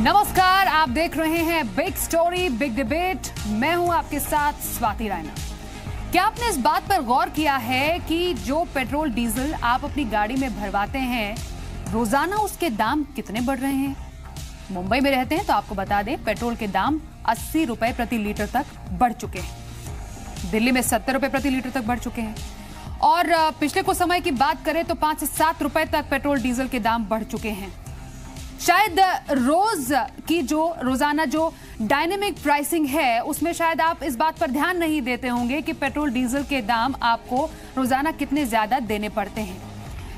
नमस्कार, आप देख रहे हैं बिग स्टोरी बिग डिबेट। मैं हूं आपके साथ स्वाति रायना। क्या आपने इस बात पर गौर किया है कि जो पेट्रोल डीजल आप अपनी गाड़ी में भरवाते हैं, रोजाना उसके दाम कितने बढ़ रहे हैं? मुंबई में रहते हैं तो आपको बता दें, पेट्रोल के दाम 80 रुपए प्रति लीटर तक बढ़ चुके हैं। दिल्ली में 70 रुपए प्रति लीटर तक बढ़ चुके हैं। और पिछले कुछ समय की बात करें तो 5 से 7 रुपए तक पेट्रोल डीजल के दाम बढ़ चुके हैं। शायद रोज की जो रोजाना जो डायनेमिक प्राइसिंग है, उसमें शायद आप इस बात पर ध्यान नहीं देते होंगे कि पेट्रोल डीजल के दाम आपको रोजाना कितने ज्यादा देने पड़ते हैं।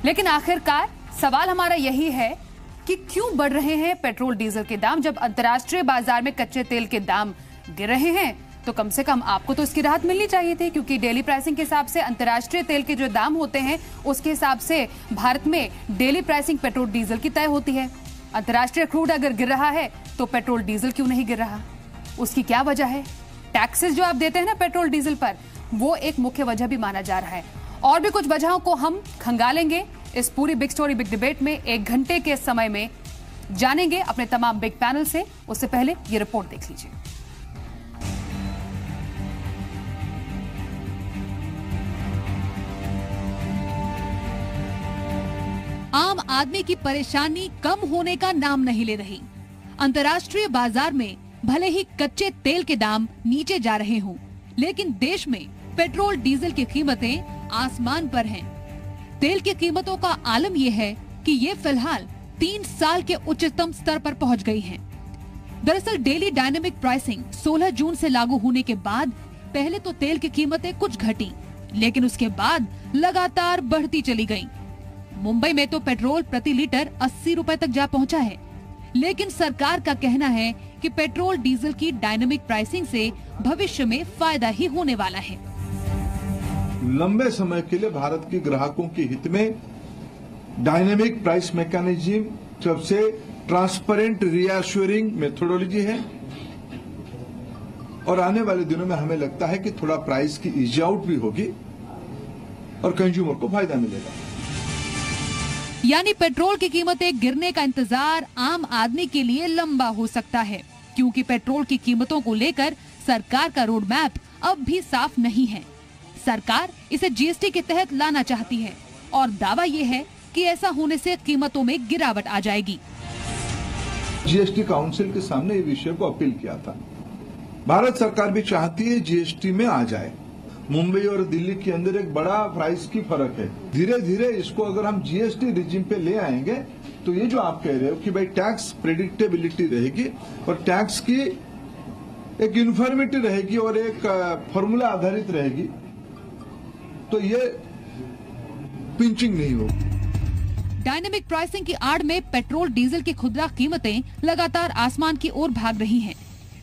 लेकिन आखिरकार सवाल हमारा यही है कि क्यों बढ़ रहे हैं पेट्रोल डीजल के दाम? जब अंतर्राष्ट्रीय बाजार में कच्चे तेल के दाम गिर रहे हैं तो कम से कम आपको तो इसकी राहत मिलनी चाहिए थी, क्योंकि डेली प्राइसिंग के हिसाब से अंतर्राष्ट्रीय तेल के जो दाम होते हैं उसके हिसाब से भारत में डेली प्राइसिंग पेट्रोल डीजल की तय होती है। अंतर्राष्ट्रीय क्रूड अगर गिर रहा है तो पेट्रोल डीजल क्यों नहीं गिर रहा? उसकी क्या वजह है? टैक्सेस जो आप देते हैं ना पेट्रोल डीजल पर, वो एक मुख्य वजह भी माना जा रहा है। और भी कुछ वजहों को हम खंगालेंगे इस पूरी बिग स्टोरी बिग डिबेट में। 1 घंटे के समय में जानेंगे अपने तमाम बिग पैनल से। उससे पहले ये रिपोर्ट देख लीजिए। आम आदमी की परेशानी कम होने का नाम नहीं ले रही। अंतर्राष्ट्रीय बाजार में भले ही कच्चे तेल के दाम नीचे जा रहे हों, लेकिन देश में पेट्रोल डीजल की कीमतें आसमान पर हैं। तेल की कीमतों का आलम यह है कि ये फिलहाल 3 साल के उच्चतम स्तर पर पहुंच गई हैं। दरअसल डेली डायनेमिक प्राइसिंग 16 जून से लागू होने के बाद पहले तो तेल की कीमतें कुछ घटी, लेकिन उसके बाद लगातार बढ़ती चली गईं। मुंबई में तो पेट्रोल प्रति लीटर 80 रुपए तक जा पहुंचा है। लेकिन सरकार का कहना है कि पेट्रोल डीजल की डायनेमिक प्राइसिंग से भविष्य में फायदा ही होने वाला है। लंबे समय के लिए भारत के ग्राहकों के हित में डायनेमिक प्राइस मैकेनिज्म सबसे ट्रांसपेरेंट रीअश्योरिंग मेथोडोलॉजी है, और आने वाले दिनों में हमें लगता है कि थोड़ा प्राइस की इज आउट भी होगी और कंज्यूमर को फायदा मिलेगा। यानी पेट्रोल की कीमतें गिरने का इंतजार आम आदमी के लिए लंबा हो सकता है, क्योंकि पेट्रोल की कीमतों को लेकर सरकार का रोड मैप अब भी साफ नहीं है। सरकार इसे जीएसटी के तहत लाना चाहती है और दावा ये है कि ऐसा होने से कीमतों में गिरावट आ जाएगी। जीएसटी काउंसिल के सामने ये विषय को अपील किया था। भारत सरकार भी चाहती है जीएसटी में आ जाए। मुंबई और दिल्ली के अंदर एक बड़ा प्राइस की फर्क है। धीरे धीरे इसको अगर हम जीएसटी रिजिम पे ले आएंगे तो ये जो आप कह रहे हो कि भाई टैक्स प्रेडिक्टेबिलिटी रहेगी और टैक्स की एक यूनिफॉर्मिटी रहेगी और एक फॉर्मूला आधारित रहेगी, तो ये पिंचिंग नहीं होगी। डायनेमिक प्राइसिंग की आड़ में पेट्रोल डीजल की खुदरा कीमतें लगातार आसमान की ओर भाग रही हैं।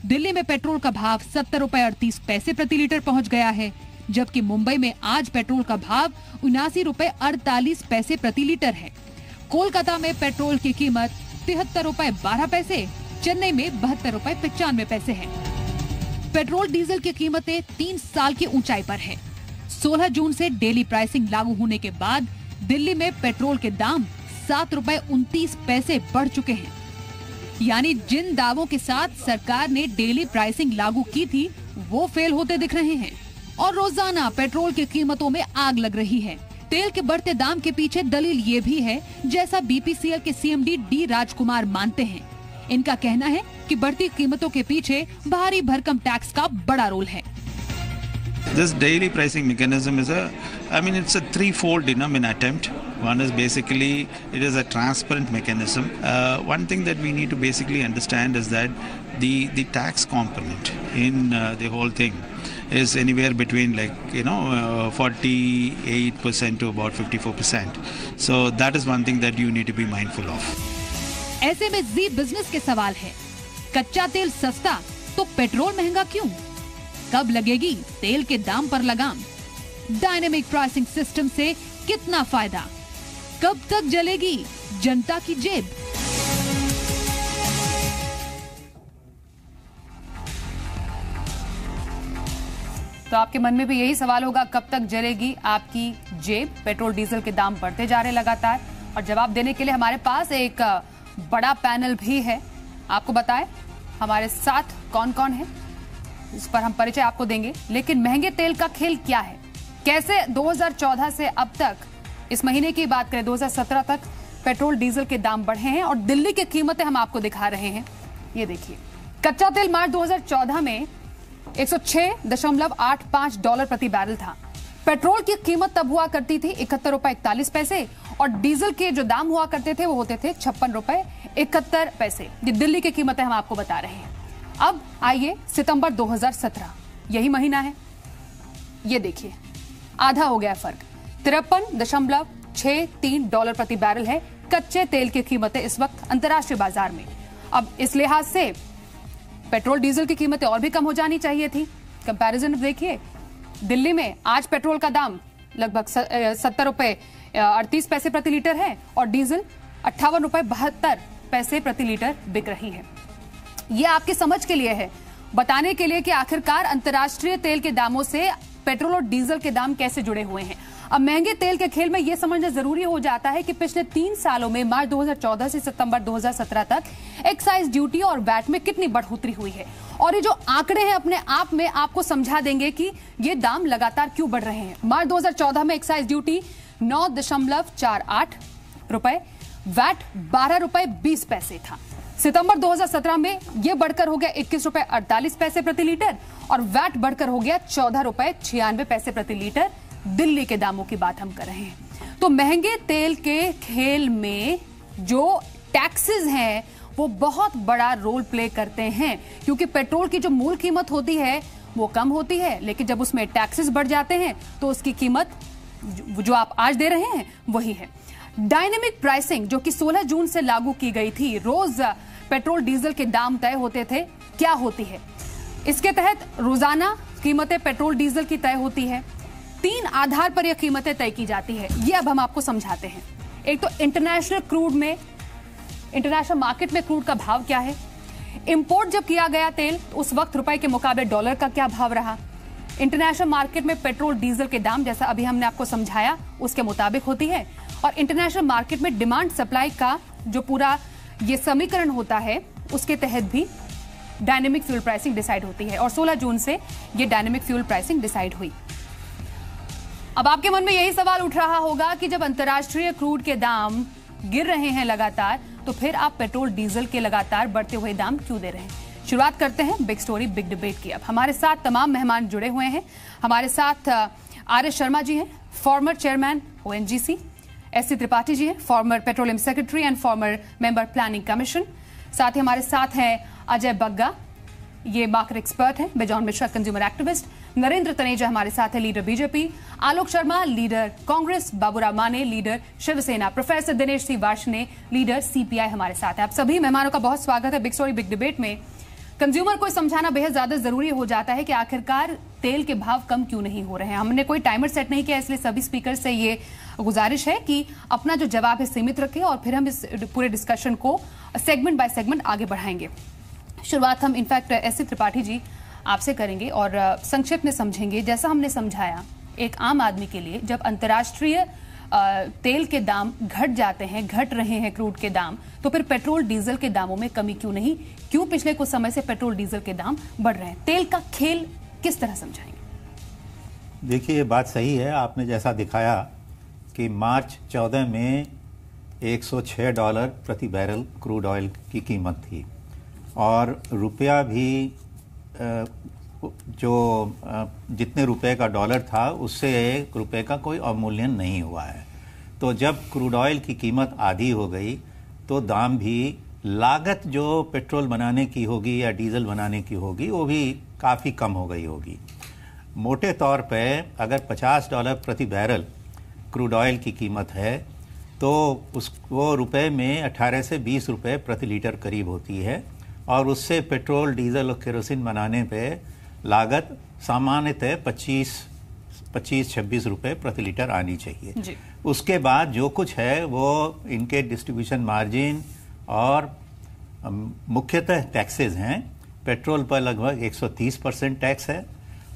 दिल्ली में पेट्रोल का भाव 70 रुपए 38 पैसे प्रति लीटर पहुंच गया है, जबकि मुंबई में आज पेट्रोल का भाव 79 रुपए 48 पैसे प्रति लीटर है। कोलकाता में पेट्रोल की कीमत 73 रुपए 12 पैसे, चेन्नई में 72 रुपए 95 पैसे है। पेट्रोल डीजल की कीमतें 3 साल की ऊंचाई पर है। 16 जून से डेली प्राइसिंग लागू होने के बाद दिल्ली में पेट्रोल के दाम 7 रुपए 29 पैसे बढ़ चुके हैं। यानी जिन दावों के साथ सरकार ने डेली प्राइसिंग लागू की थी, वो फेल होते दिख रहे हैं और रोजाना पेट्रोल की कीमतों में आग लग रही है। तेल के बढ़ते दाम के पीछे दलील ये भी है, जैसा बीपीसीएल के सीएमडी डी राजकुमार मानते हैं। इनका कहना है कि बढ़ती कीमतों के पीछे भारी भरकम टैक्स का बड़ा रोल है। This daily pricing mechanism is it's a threefold attempt. One is basically it is a transparent mechanism. One thing that we need to basically understand is that the tax component in the whole thing is anywhere between 48% to about 54%. So that is one thing that you need to be mindful of. ऐसे में जी business के सवाल है, कच्चा तेल सस्ता तो petrol महंगा क्यों? कब लगेगी तेल के दाम पर लगाम? डायनेमिक प्राइसिंग सिस्टम से कितना फायदा? कब तक जलेगी जनता की जेब? तो आपके मन में भी यही सवाल होगा, कब तक जलेगी आपकी जेब? पेट्रोल डीजल के दाम बढ़ते जा रहे लगातार, और जवाब देने के लिए हमारे पास एक बड़ा पैनल भी है। आपको बताएं हमारे साथ कौन कौन है, इस पर हम परिचय आपको देंगे। लेकिन महंगे तेल का खेल क्या है, कैसे 2014 से अब तक, इस महीने की बात करें 2017 तक पेट्रोल डीजल के दाम बढ़े हैं और दिल्ली की कीमतें हम आपको दिखा रहे हैं। ये देखिए, कच्चा तेल मार्च 2014 में 106.85 डॉलर प्रति बैरल था। पेट्रोल की कीमत तब हुआ करती थी 71 रुपए 41 पैसे और डीजल के जो दाम हुआ करते थे वो होते थे 56 रुपए 71 पैसे। ये दिल्ली की कीमतें हम आपको बता रहे हैं। अब आइए सितंबर 2017, यही महीना है, ये देखिए आधा हो गया फर्क, 53.63 डॉलर प्रति बैरल है कच्चे तेल की कीमतें इस वक्त अंतर्राष्ट्रीय बाजार में। अब इस लिहाज से पेट्रोल डीजल की कीमतें और भी कम हो जानी चाहिए थी। कंपैरिजन देखिए, दिल्ली में आज पेट्रोल का दाम लगभग 70 रुपए 38 पैसे प्रति लीटर है और डीजल 58 रुपए 72 पैसे प्रति लीटर बिक रही है। यह आपकी समझ के लिए है, बताने के लिए कि आखिरकार अंतर्राष्ट्रीय तेल के दामों से पेट्रोल और डीजल के दाम कैसे जुड़े हुए हैं। अब महंगे तेल के खेल में यह समझना जरूरी हो जाता है कि पिछले 3 सालों में मार्च 2014 से सितंबर 2017 तक एक्साइज ड्यूटी और वैट में कितनी बढ़ोतरी हुई है। और ये जो आंकड़े हैं अपने आप में आपको समझा देंगे कि ये दाम लगातार क्यों बढ़ रहे हैं। मार्च 2014 में एक्साइज ड्यूटी 9.48 रुपए, वैट 12 रुपए 20 पैसे था। सितंबर 2017 में यह बढ़कर हो गया 21 रुपए 48 पैसे प्रति लीटर और वैट बढ़कर हो गया 14 रुपए 96 पैसे प्रति लीटर। दिल्ली के दामों की बात हम कर रहे हैं। तो महंगे तेल के खेल में जो टैक्सेस हैं वो बहुत बड़ा रोल प्ले करते हैं, क्योंकि पेट्रोल की जो मूल कीमत होती है वो कम होती है, लेकिन जब उसमें टैक्सेस बढ़ जाते हैं तो उसकी कीमत जो आप आज दे रहे हैं वही है। डायनेमिक प्राइसिंग जो कि 16 जून से लागू की गई थी, रोज पेट्रोल डीजल के दाम तय होते थे, क्या होती है इसके तहत रोजाना कीमतें पेट्रोल डीजल की तय होती है। 3 आधार पर यह कीमतें तय की जाती है, ये अब हम आपको समझाते हैं। एक तो इंटरनेशनल मार्केट में क्रूड का भाव क्या है, इंपोर्ट जब किया गया तेल तो उस वक्त रुपए के मुकाबले डॉलर का क्या भाव रहा, इंटरनेशनल मार्केट में पेट्रोल डीजल के दाम जैसा अभी हमने आपको समझाया उसके मुताबिक होती है, और इंटरनेशनल मार्केट में डिमांड सप्लाई का जो पूरा ये समीकरण होता है उसके तहत भी डायनेमिक फ्यूल प्राइसिंग डिसाइड होती है। और 16 जून से ये डायनेमिक फ्यूल प्राइसिंग डिसाइड हुई। अब आपके मन में यही सवाल उठ रहा होगा कि जब अंतर्राष्ट्रीय क्रूड के दाम गिर रहे हैं लगातार, तो फिर आप पेट्रोल डीजल के लगातार बढ़ते हुए दाम क्यों दे रहे हैं। शुरुआत करते हैं बिग स्टोरी बिग डिबेट की। अब हमारे साथ तमाम मेहमान जुड़े हुए हैं। हमारे साथ आर एस शर्मा जी हैं, former chairman ONGC, SC Tripathi ji हैं, former petroleum secretary and former member planning commission. साथ ही हमारे साथ हैं अजय बग्गा, ये मार्केट एक्सपर्ट हैं, बेजॉन मिश्रा कंज्यूमर एक्टिविस्ट, नरेंद्र तनेजा हमारे साथ है, leader BJP, Alok Sharma leader Congress, Baburao माने लीडर शिवसेना, प्रोफेसर दिनेश सी वार्ष्णे लीडर CPI हमारे साथ है। आप सभी मेहमानों का बहुत स्वागत है बिग स्टोरी बिग डिबेट में। कंज्यूमर को समझाना बेहद ज्यादा जरूरी हो जाता है कि आखिरकार तेल के भाव कम क्यों नहीं हो रहे हैं। हमने कोई टाइमर सेट नहीं किया, इसलिए सभी स्पीकर से ये गुजारिश है कि अपना जो जवाब है सीमित रखें और फिर हम इस पूरे डिस्कशन को सेगमेंट बाय सेगमेंट आगे बढ़ाएंगे। शुरुआत हम इनफैक्ट SC त्रिपाठी जी आपसे करेंगे और संक्षिप्त में समझेंगे। जैसा हमने समझाया, एक आम आदमी के लिए जब अंतर्राष्ट्रीय तेल के दाम घट जाते हैं, घट रहे हैं क्रूड के दाम, तो फिर पेट्रोल डीजल के दामों में कमी क्यों नहीं, क्यों पिछले कुछ समय से पेट्रोल डीजल के दाम बढ़ रहे हैं। तेल का खेल किस तरह समझाएंगे? देखिए, ये बात सही है, आपने जैसा दिखाया कि मार्च 14 में 106 डॉलर प्रति बैरल क्रूड ऑयल की कीमत थी और रुपया भी जो जितने रुपए का डॉलर था उससे रुपए का कोई अवमूल्यन नहीं हुआ है। तो जब क्रूड ऑयल की कीमत आधी हो गई तो दाम भी, लागत जो पेट्रोल बनाने की होगी या डीजल बनाने की होगी वो भी काफ़ी कम हो गई होगी। मोटे तौर पे अगर 50 डॉलर प्रति बैरल क्रूड ऑयल की कीमत है तो वो रुपए में 18 से 20 रुपए प्रति लीटर करीब होती है और उससे पेट्रोल डीजल और केरोसिन बनाने पे लागत सामान्यतः 25-26 रुपए प्रति लीटर आनी चाहिए। उसके बाद जो कुछ है वो इनके डिस्ट्रीब्यूशन मार्जिन और मुख्यतः टैक्सेस हैं। पेट्रोल पर लगभग 130% टैक्स है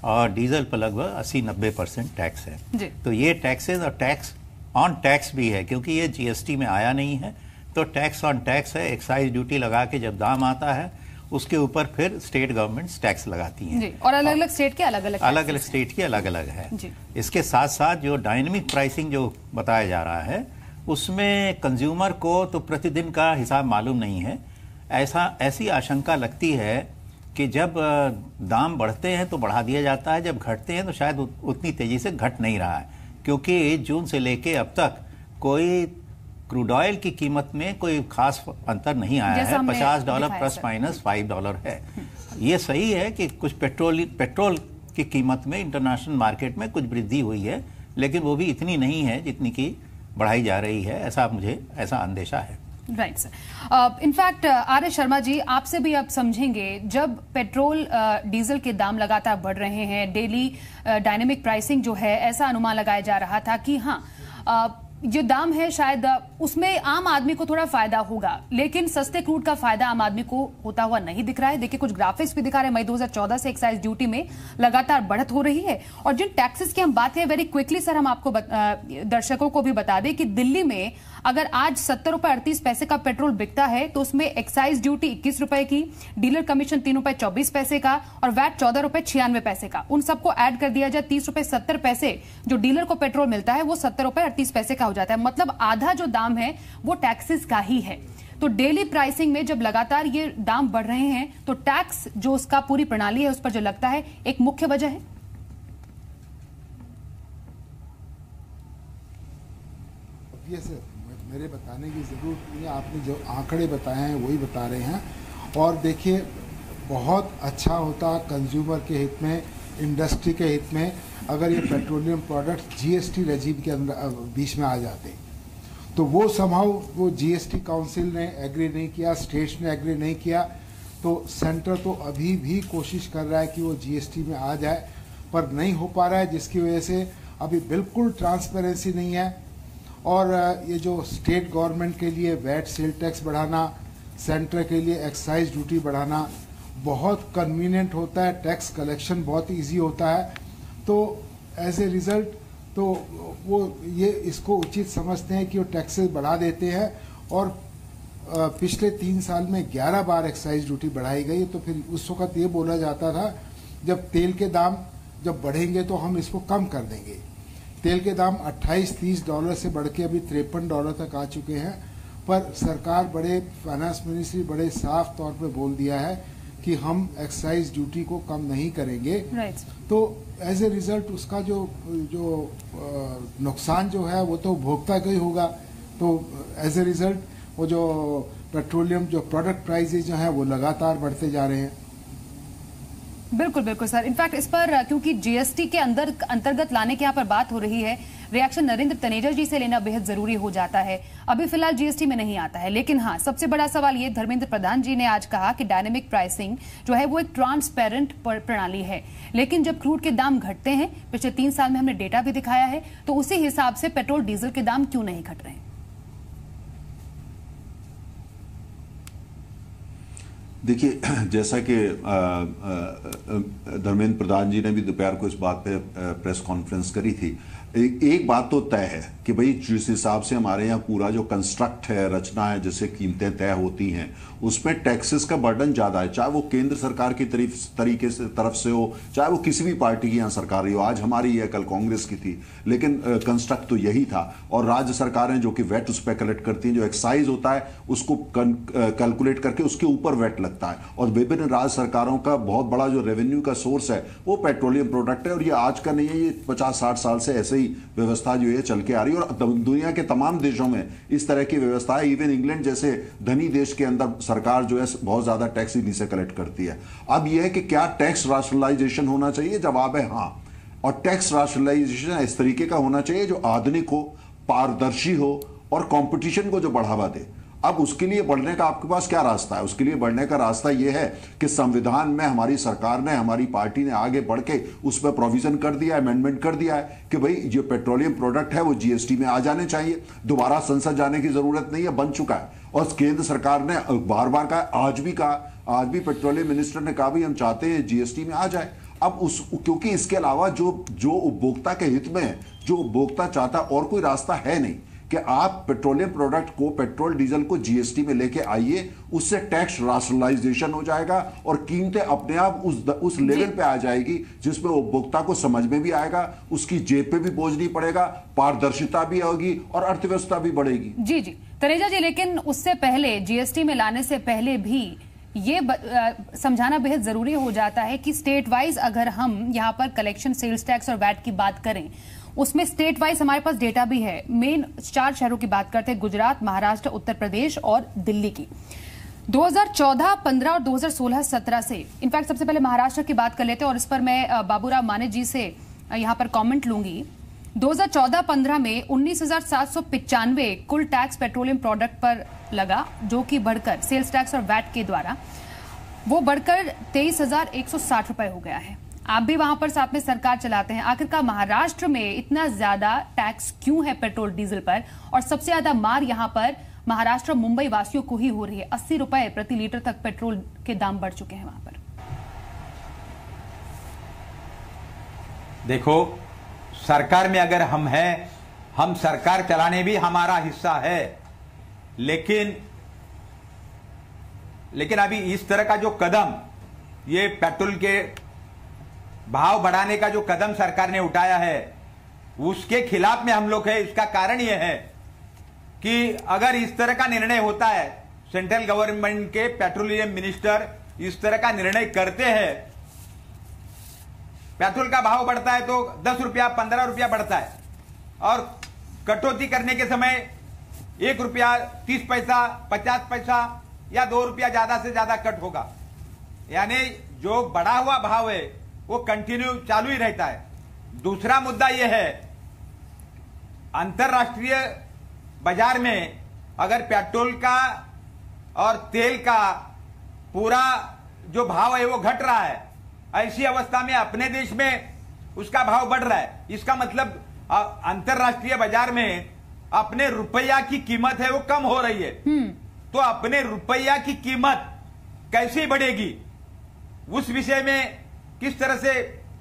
और डीजल पर लगभग 80-90% टैक्स है। तो ये टैक्सेस और टैक्स ऑन टैक्स भी है, क्योंकि ये GST में आया नहीं है तो टैक्स ऑन टैक्स है, एक्साइज ड्यूटी लगा के जब दाम आता है उसके ऊपर फिर स्टेट गवर्नमेंट्स टैक्स लगाती हैं। और अलग अलग स्टेट के अलग अलग स्टेट के अलग अलग है। इसके साथ साथ जो डायनेमिक प्राइसिंग जो बताया जा रहा है उसमें कंज्यूमर को तो प्रतिदिन का हिसाब मालूम नहीं है। ऐसी आशंका लगती है कि जब दाम बढ़ते हैं तो बढ़ा दिया जाता है, जब घटते हैं तो शायद उतनी तेजी से घट नहीं रहा है, क्योंकि जून से लेके अब तक कोई क्रूड ऑयल की कीमत में कोई खास अंतर नहीं आया है। $50 प्लस माइनस $5 है। ये सही है कि कुछ पेट्रोल की कीमत में इंटरनेशनल मार्केट में कुछ वृद्धि हुई है, लेकिन वो भी इतनी नहीं है जितनी की बढ़ाई जा रही है, ऐसा अंदेशा है। Right sir. In fact R S Sharma ji, आपसे भी अब समझेंगे, जब पेट्रोल डीजल के दाम लगातार बढ़ रहे हैं, डेली डायनेमिक प्राइसिंग जो है, ऐसा अनुमान लगाया जा रहा था कि हाँ जो दाम है शायद उसमें आम आदमी को थोड़ा फायदा होगा, लेकिन सस्ते क्रूड का फायदा आम आदमी को होता हुआ नहीं दिख रहा है। देखिए कुछ ग्राफिक्स भी दिखा रहे हैं, मई 2014 से एक्साइज ड्यूटी में लगातार बढ़त हो रही है। और जिन टैक्सेस की हम बात करें, वेरी क्विकली सर हम आपको दर्शकों को भी बता दें कि दिल्ली में अगर आज 70 रुपए 38 पैसे का पेट्रोल बिकता है तो उसमें एक्साइज ड्यूटी 21 रुपए की, डीलर कमीशन 3 रुपए 24 पैसे का और वैट 14 रुपए 96 पैसे का। उन सबको ऐड कर दिया जाए 30 रुपए 70 पैसे जो डीलर को पेट्रोल मिलता है वो 70 रुपए 38 पैसे का हो जाता है। मतलब आधा जो दाम है वो टैक्सेस का ही है। तो डेली प्राइसिंग में जब लगातार ये दाम बढ़ रहे हैं तो टैक्स जो उसका पूरी प्रणाली है उस पर जो लगता है एक मुख्य वजह है। मेरे बताने की ज़रूरत नहीं है, आपने जो आंकड़े बताए हैं वही बता रहे हैं। और देखिए बहुत अच्छा होता कंज्यूमर के हित में, इंडस्ट्री के हित में, अगर ये पेट्रोलियम प्रोडक्ट जीएसटी रेजीम के अंदर बीच में आ जाते। तो वो समहाउ वो जीएसटी काउंसिल ने एग्री नहीं किया, स्टेट्स ने एग्री नहीं किया, तो सेंटर तो अभी भी कोशिश कर रहा है कि वो जीएसटी में आ जाए, पर नहीं हो पा रहा है, जिसकी वजह से अभी बिल्कुल ट्रांसपेरेंसी नहीं है। और ये जो स्टेट गवर्नमेंट के लिए वैट सेल टैक्स बढ़ाना, सेंटर के लिए एक्साइज ड्यूटी बढ़ाना बहुत कन्वीनियंट होता है, टैक्स कलेक्शन बहुत इजी होता है। तो एज ए रिजल्ट तो वो ये इसको उचित समझते हैं कि वो टैक्सेस बढ़ा देते हैं। और पिछले 3 साल में 11 बार एक्साइज ड्यूटी बढ़ाई गई। तो फिर उस वक्त ये बोला जाता था जब तेल के दाम जब बढ़ेंगे तो हम इसको कम कर देंगे। तेल के दाम $28-30 से बढ़ के अभी $53 तक आ चुके हैं। पर सरकार फाइनेंस मिनिस्ट्री बड़े साफ तौर पे बोल दिया है कि हम एक्साइज ड्यूटी को कम नहीं करेंगे। तो एज ए रिजल्ट उसका जो नुकसान जो है वो तो उपभोक्ता का ही होगा। तो एज ए रिजल्ट वो जो पेट्रोलियम जो प्रोडक्ट प्राइसेज जो है वो लगातार बढ़ते जा रहे हैं। बिल्कुल बिल्कुल सर। इनफैक्ट इस पर क्योंकि जीएसटी के अंतर्गत लाने की यहाँ पर बात हो रही है, रिएक्शन नरेंद्र तनेजा जी से लेना बेहद जरूरी हो जाता है। अभी फिलहाल जीएसटी में नहीं आता है, लेकिन हाँ सबसे बड़ा सवाल ये, धर्मेंद्र प्रधान जी ने आज कहा कि डायनेमिक प्राइसिंग जो है वो एक ट्रांसपेरेंट प्रणाली है, लेकिन जब क्रूड के दाम घटते हैं, पिछले 3 साल में हमने डेटा भी दिखाया है, तो उसी हिसाब से पेट्रोल डीजल के दाम क्यों नहीं घट रहे हैं? देखिए, जैसा कि धर्मेंद्र प्रधान जी ने भी दोपहर को इस बात पे प्रेस कॉन्फ्रेंस करी थी, एक बात तो तय है कि भाई जिस हिसाब से हमारे यहाँ पूरा जो कंस्ट्रक्ट है, रचना है, जिससे कीमतें तय होती हैं, उसमें टैक्सेस का बर्डन ज़्यादा है, चाहे वो केंद्र सरकार की तरफ से हो, चाहे वो किसी भी पार्टी की यहाँ सरकार रही हो। आज हमारी है, कल कांग्रेस की थी, लेकिन कंस्ट्रक्ट तो यही था। और राज्य सरकारें जो कि वैट उस पर कलेक्ट करती हैं, जो एक्साइज होता है उसको कैलकुलेट करके उसके ऊपर वैट लगता है। और विभिन्न राज्य सरकारों का बहुत बड़ा जो रेवेन्यू का सोर्स है वो पेट्रोलियम प्रोडक्ट है। और ये आज का नहीं है, ये 50-60 साल से ऐसे ही व्यवस्था जो है चल के आ रही है। और दुनिया के तमाम देशों में इस तरह की व्यवस्था है। इवन इंग्लैंड जैसे धनी देश के अंदर सरकार जो है बहुत ज्यादा टैक्स इन्हीं से कलेक्ट करती है। अब यह है कि क्या टैक्स राशनलाइजेशन होना चाहिए? जवाब है हाँ। और टैक्स राशनलाइजेशन इस तरीके का होना चाहिए जो आधुनिक हो, पारदर्शी हो और कंपटीशन को जो बढ़ावा दे। अब उसके लिए बढ़ने का आपके पास क्या रास्ता है? उसके लिए बढ़ने का रास्ता यह है कि संविधान में हमारी सरकार ने, हमारी पार्टी ने आगे बढ़ के उस पर प्रोविजन कर दिया है, अमेंडमेंट कर दिया है कि भाई जो पेट्रोलियम प्रोडक्ट है वो जीएसटी में आ जाने चाहिए। दोबारा संसद जाने की जरूरत नहीं है, बन चुका है। और केंद्र सरकार ने बार बार कहा, आज भी पेट्रोलियम मिनिस्टर ने कहा भी हम चाहते हैं जीएसटी में आ जाए। अब क्योंकि इसके अलावा जो उपभोक्ता के हित में है, जो उपभोक्ता चाहता, और कोई रास्ता है नहीं। कि आप पेट्रोलियम प्रोडक्ट को, पेट्रोल डीजल को जीएसटी में लेके आइए, उससे टैक्स राशनलाइजेशन हो जाएगा और कीमतें अपने आप उस लेवल पे आ जाएगी जिसमें उपभोक्ता को समझ में भी आएगा, उसकी जेब पे भी बोझ नहीं पड़ेगा, पारदर्शिता भी होगी और अर्थव्यवस्था भी बढ़ेगी। जी जी तनेजा जी, लेकिन उससे पहले, जीएसटी में लाने से पहले भी ये समझाना बेहद जरूरी हो जाता है कि स्टेट वाइज अगर हम यहाँ पर कलेक्शन, सेल्स टैक्स और वैट की बात करें, उसमें स्टेट वाइज हमारे पास डेटा भी है। मेन 4 शहरों की बात करते हैं, गुजरात, महाराष्ट्र, उत्तर प्रदेश और दिल्ली की। 2014-15 और 2016-17 से, इनफैक्ट सबसे पहले महाराष्ट्र की बात कर लेते हैं और इस पर मैं बाबूराव माने जी से यहां पर कमेंट लूंगी। 2014-15 में 19,795 कुल टैक्स पेट्रोलियम प्रोडक्ट पर लगा, जो कि बढ़कर सेल्स टैक्स और वैट के द्वारा वो बढ़कर 23,160 रुपए हो गया है। आप भी वहां पर साथ में सरकार चलाते हैं, आखिरकार महाराष्ट्र में इतना ज्यादा टैक्स क्यों है पेट्रोल डीजल पर? और सबसे ज्यादा मार यहां पर महाराष्ट्र, मुंबई वासियों को ही हो रही है। 80 रुपए प्रति लीटर तक पेट्रोल के दाम बढ़ चुके हैं वहां पर। देखो, सरकार में अगर हम हैं, हम सरकार चलाने भी हमारा हिस्सा है, लेकिन अभी इस तरह का जो कदम, ये पेट्रोल के भाव बढ़ाने का जो कदम सरकार ने उठाया है, उसके खिलाफ में हम लोग हैं। इसका कारण यह है कि अगर इस तरह का निर्णय होता है, सेंट्रल गवर्नमेंट के पेट्रोलियम मिनिस्टर इस तरह का निर्णय करते हैं, पेट्रोल का भाव बढ़ता है तो 10 रुपया 15 रुपया बढ़ता है, और कटौती करने के समय 1 रुपया 30 पैसा 50 पैसा या 2 रुपया ज्यादा से ज्यादा कट होगा। यानी जो बढ़ा हुआ भाव है वो कंटिन्यू चालू ही रहता है। दूसरा मुद्दा यह है, अंतरराष्ट्रीय बाजार में अगर पेट्रोल का और तेल का पूरा जो भाव है वो घट रहा है, ऐसी अवस्था में अपने देश में उसका भाव बढ़ रहा है। इसका मतलब अंतरराष्ट्रीय बाजार में अपने रुपया की कीमत है वो कम हो रही है। तो अपने रुपया की कीमत कैसे बढ़ेगी, उस विषय में किस तरह से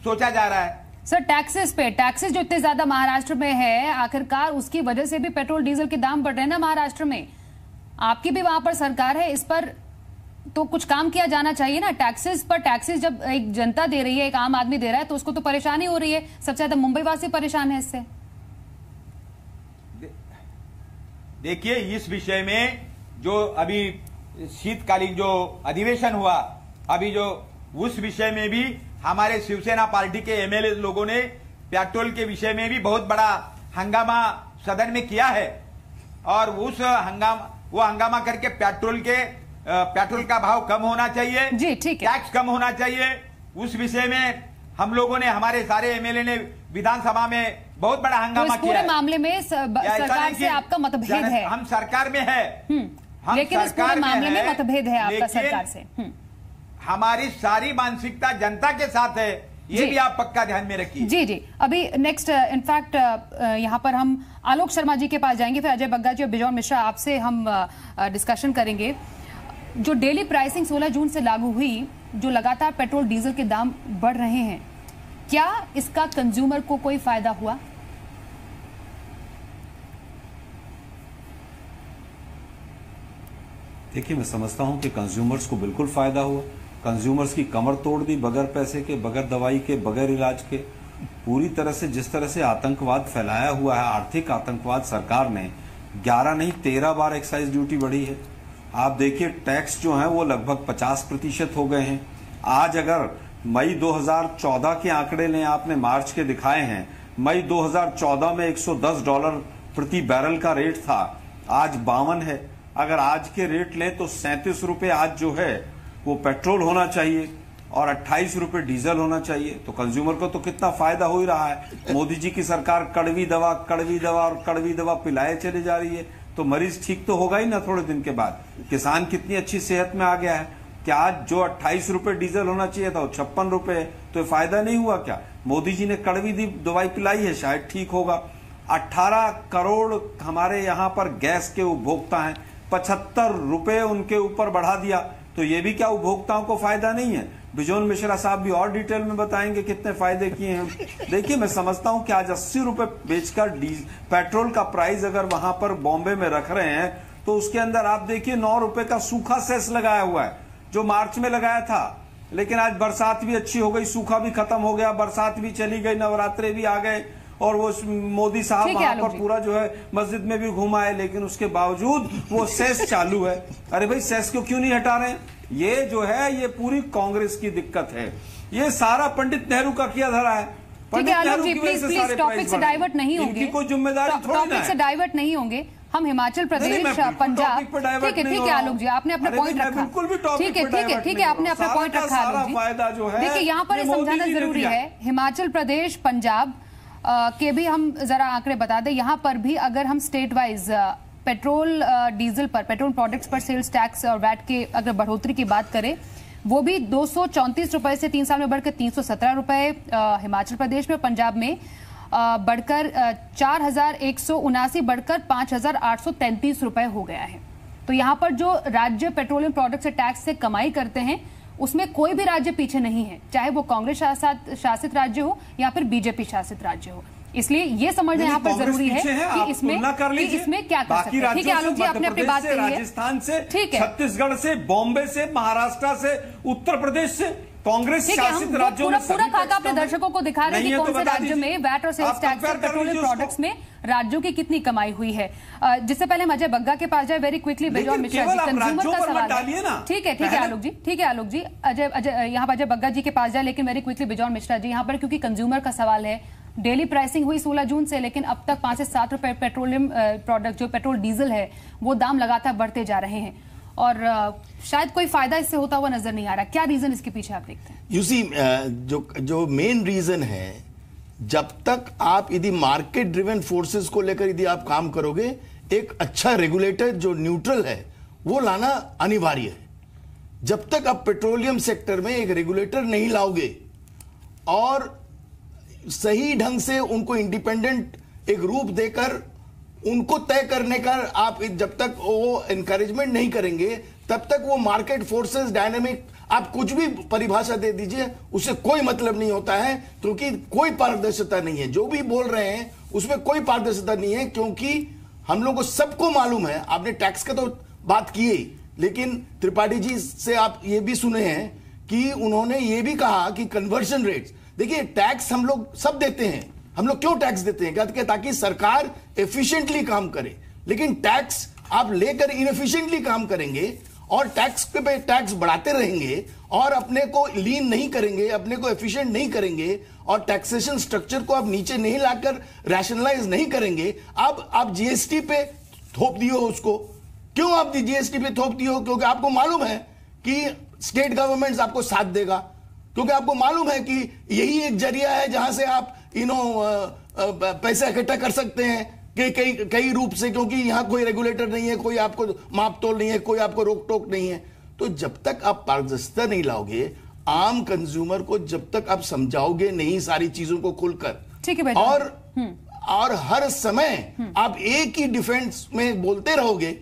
सोचा जा रहा है? सर, टैक्सेस पे, टैक्सेस जो इतने ज्यादा महाराष्ट्र में है, आखिरकार उसकी वजह से भी पेट्रोल डीजल के दाम बढ़ रहे हैं ना महाराष्ट्र में। आपकी भी वहां पर सरकार है, इस पर तो कुछ काम किया जाना चाहिए ना। टैक्सेस पर टैक्सेस जब एक जनता दे रही है, एक आम आदमी दे रहा है, तो उसको तो परेशानी हो रही है। सबसे ज्यादा मुंबई वासी परेशान है इससे। देखिए, इस विषय में जो अभी शीतकालीन जो अधिवेशन हुआ, अभी जो उस विषय में भी हमारे शिवसेना पार्टी के एमएलए लोगों ने पेट्रोल के विषय में भी बहुत बड़ा हंगामा सदन में किया है, और उस हंगामा करके पेट्रोल का भाव कम होना चाहिए, जी ठीक है, टैक्स कम होना चाहिए। उस विषय में हम लोगों ने, हमारे सारे एमएलए ने विधानसभा में बहुत बड़ा हंगामा किया। पूरे मामले में सरकार से आपका मतभेद है? हम सरकार में है, लेकिन इस पूरे मामले में मतभेद है आपका सरकार से। हमारी सारी मानसिकता जनता के साथ है, ये भी आप पक्का ध्यान में रखिए। जी जी, अभी नेक्स्ट इनफैक्ट यहाँ पर हम आलोक शर्मा जी के पास जाएंगे, फिर अजय बग्गा जी और बिजोर मिश्रा आपसे हम डिस्कशन करेंगे। जो डेली प्राइसिंग 16 जून से लागू हुई, जो लगातार पेट्रोल डीजल के दाम बढ़ रहे हैं, क्या इसका कंज्यूमर को कोई फायदा हुआ? देखिए, मैं समझता हूं कि कंज्यूमर्स को बिल्कुल फायदा हुआ। कंज्यूमर्स की कमर तोड़ दी, बगैर पैसे के, बगैर दवाई के, बगैर इलाज के। पूरी तरह से जिस तरह से आतंकवाद फैलाया हुआ है, आर्थिक आतंकवाद, सरकार ने 11 नहीं 13 बार एक्साइज ड्यूटी बढ़ी है। आप देखिए, टैक्स जो है वो लगभग 50% हो गए हैं। आज अगर मई 2014 के आंकड़े ने आपने मार्च के दिखाए हैं, मई 2014 में $110 प्रति बैरल का रेट था, आज 52 है। अगर आज के रेट लें तो 37 रुपए आज जो है वो पेट्रोल होना चाहिए और 28 रुपए डीजल होना चाहिए। तो कंज्यूमर को तो कितना फायदा हो ही रहा है। मोदी जी की सरकार कड़वी दवा और कड़वी दवा पिलाए चले जा रही है, तो मरीज ठीक तो होगा ही ना थोड़े दिन के बाद। किसान कितनी अच्छी सेहत में आ गया है कि आज जो 28 रुपए डीजल होना चाहिए था वो 56 रुपए है, तो फायदा नहीं हुआ क्या? मोदी जी ने कड़वी दवाई पिलाई है, शायद ठीक होगा। 18 करोड़ हमारे यहाँ पर गैस के उपभोक्ता हैं, 75 रुपए उनके ऊपर बढ़ा दिया, तो ये भी क्या उपभोक्ताओं को फायदा नहीं है? बिजोन मिश्रा साहब भी और डिटेल में बताएंगे कितने फायदे किए हैं। देखिए, मैं समझता हूं कि आज 80 रुपए बेचकर पेट्रोल का प्राइस अगर वहां पर बॉम्बे में रख रहे हैं तो उसके अंदर आप देखिए 9 रुपए का सूखा सेस लगाया हुआ है जो मार्च में लगाया था। लेकिन आज बरसात भी अच्छी हो गई, सूखा भी खत्म हो गया, बरसात भी चली गई, नवरात्रे भी आ गए और वो मोदी साहब वहां पर पूरा जो है मस्जिद में भी घूमा है, लेकिन उसके बावजूद वो सेस चालू है। अरे भाई, सेस को क्यों नहीं हटा रहे? ये जो है ये पूरी कांग्रेस की दिक्कत है, ये सारा पंडित नेहरू का किया धरा है। पंडित नेहरू की वजह से सारे टॉपिक से डाइवर्ट नहीं होंगे, कोई जिम्मेदारी थोड़ी ना है। टॉपिक से डाइवर्ट नहीं होंगे हम। हिमाचल प्रदेश, पंजाब, ठीक है आलोक जी, आपने अपना पॉइंट रखा, ठीक है, आपने अपना पॉइंट रखा आलोक जी। देखिए, यहाँ पर समझाना जरूरी है, हिमाचल प्रदेश, पंजाब के भी हम जरा आंकड़े बता दें। यहाँ पर भी अगर हम स्टेट वाइज पेट्रोल डीजल पर, पेट्रोल प्रोडक्ट्स पर सेल्स टैक्स और वैट के अगर बढ़ोतरी की बात करें, वो भी 234 रुपए से 3 साल में बढ़कर 317 रुपए हिमाचल प्रदेश में, पंजाब में बढ़कर 4179 बढ़कर 5833 रुपए हो गया है। तो यहाँ पर जो राज्य पेट्रोलियम प्रोडक्ट से टैक्स से कमाई करते हैं उसमें कोई भी राज्य पीछे नहीं है, चाहे वो कांग्रेस शासित राज्य हो या फिर बीजेपी शासित राज्य हो। इसलिए ये समझना यहाँ पर जरूरी है कि इसमें क्या कर सकते हैं। ठीक है आलोक जी, आपने अपनी बात कही है। राजस्थान से, ठीक है, छत्तीसगढ़ से, बॉम्बे से, महाराष्ट्र से, उत्तर प्रदेश से, कांग्रेस शासित राज्यों में पूरा खाका अपने दर्शकों को दिखा रहे हैं कि कौन से राज्यों में वैट और सेल्स टैक्स और पेट्रोलियम प्रोडक्ट्स में राज्यों की कितनी कमाई हुई है। जिससे पहले हम अजय बग्गा के पास जाए, very quickly, bison Mishra ji, consumer का सवाल है। ठीक है आलोक जी, ठीक है आलोक जी, अजय यहाँ पर अजय बग्गा जी के पास जाए, लेकिन very quickly bison Mishra ji, यहाँ पर क्योंकि कंज्यूमर का सवाल है। डेली प्राइसिंग हुई 16 जून से, लेकिन अब तक 5 से 7 रुपए पेट्रोलियम प्रोडक्ट जो पेट्रोल डीजल है वो दाम लगातार बढ़ते जा रहे हैं और शायद कोई फायदा इससे होता हुआ नजर नहीं आ रहा। क्या रीजन इसके पीछे आप देखते हैं? यू सी, जो मेन रीजन है, जब तक आप यदि मार्केट ड्रिवन फोर्सेस को लेकर यदि आप काम करोगे, एक अच्छा रेगुलेटर जो न्यूट्रल है वो लाना अनिवार्य है। जब तक आप पेट्रोलियम सेक्टर में एक रेगुलेटर नहीं लाओगे और सही ढंग से उनको इंडिपेंडेंट एक रूप देकर उनको तय करने का आप जब तक वो एनकरेजमेंट नहीं करेंगे, तब तक वो मार्केट फोर्सेस डायनेमिक, आप कुछ भी परिभाषा दे दीजिए, उससे कोई मतलब नहीं होता है, क्योंकि कोई पारदर्शिता नहीं है। जो भी बोल रहे हैं उसमें कोई पारदर्शिता नहीं है, क्योंकि हम लोग को सबको मालूम है। आपने टैक्स का तो बात की, लेकिन त्रिपाठी जी से आप ये भी सुने हैं कि उन्होंने ये भी कहा कि कन्वर्जन रेट्स, देखिए टैक्स हम लोग सब देते हैं, हम लोग क्यों टैक्स देते हैं? ताकि सरकार एफिशिएंटली काम करे। लेकिन टैक्स आप लेकर इनएफिशिएंटली काम करेंगे और टैक्स पे टैक्स बढ़ाते रहेंगे और अपने को लीन नहीं करेंगे, अपने को एफिशिएंट नहीं करेंगे और टैक्सेशन स्ट्रक्चर को आप नीचे नहीं लाकर रैशनलाइज नहीं करेंगे। आप जीएसटी पे थोप दियो उसको। क्यों आप जीएसटी पे थोप दियो? क्योंकि आपको मालूम है कि स्टेट गवर्नमेंट्स आपको साथ देगा, क्योंकि आपको मालूम है कि यही एक जरिया है जहां से आप पैसा इकट्ठा कर सकते हैं कई रूप से, क्योंकि यहां कोई रेगुलेटर नहीं है, कोई आपको माप तोल नहीं है, कोई आपको रोक टोक नहीं है। तो जब तक आप पारदर्शिता नहीं लाओगे, आम कंज्यूमर को जब तक आप समझाओगे नहीं सारी चीजों को खुलकर, ठीक है, और हर समय आप एक ही डिफेंस में बोलते रहोगे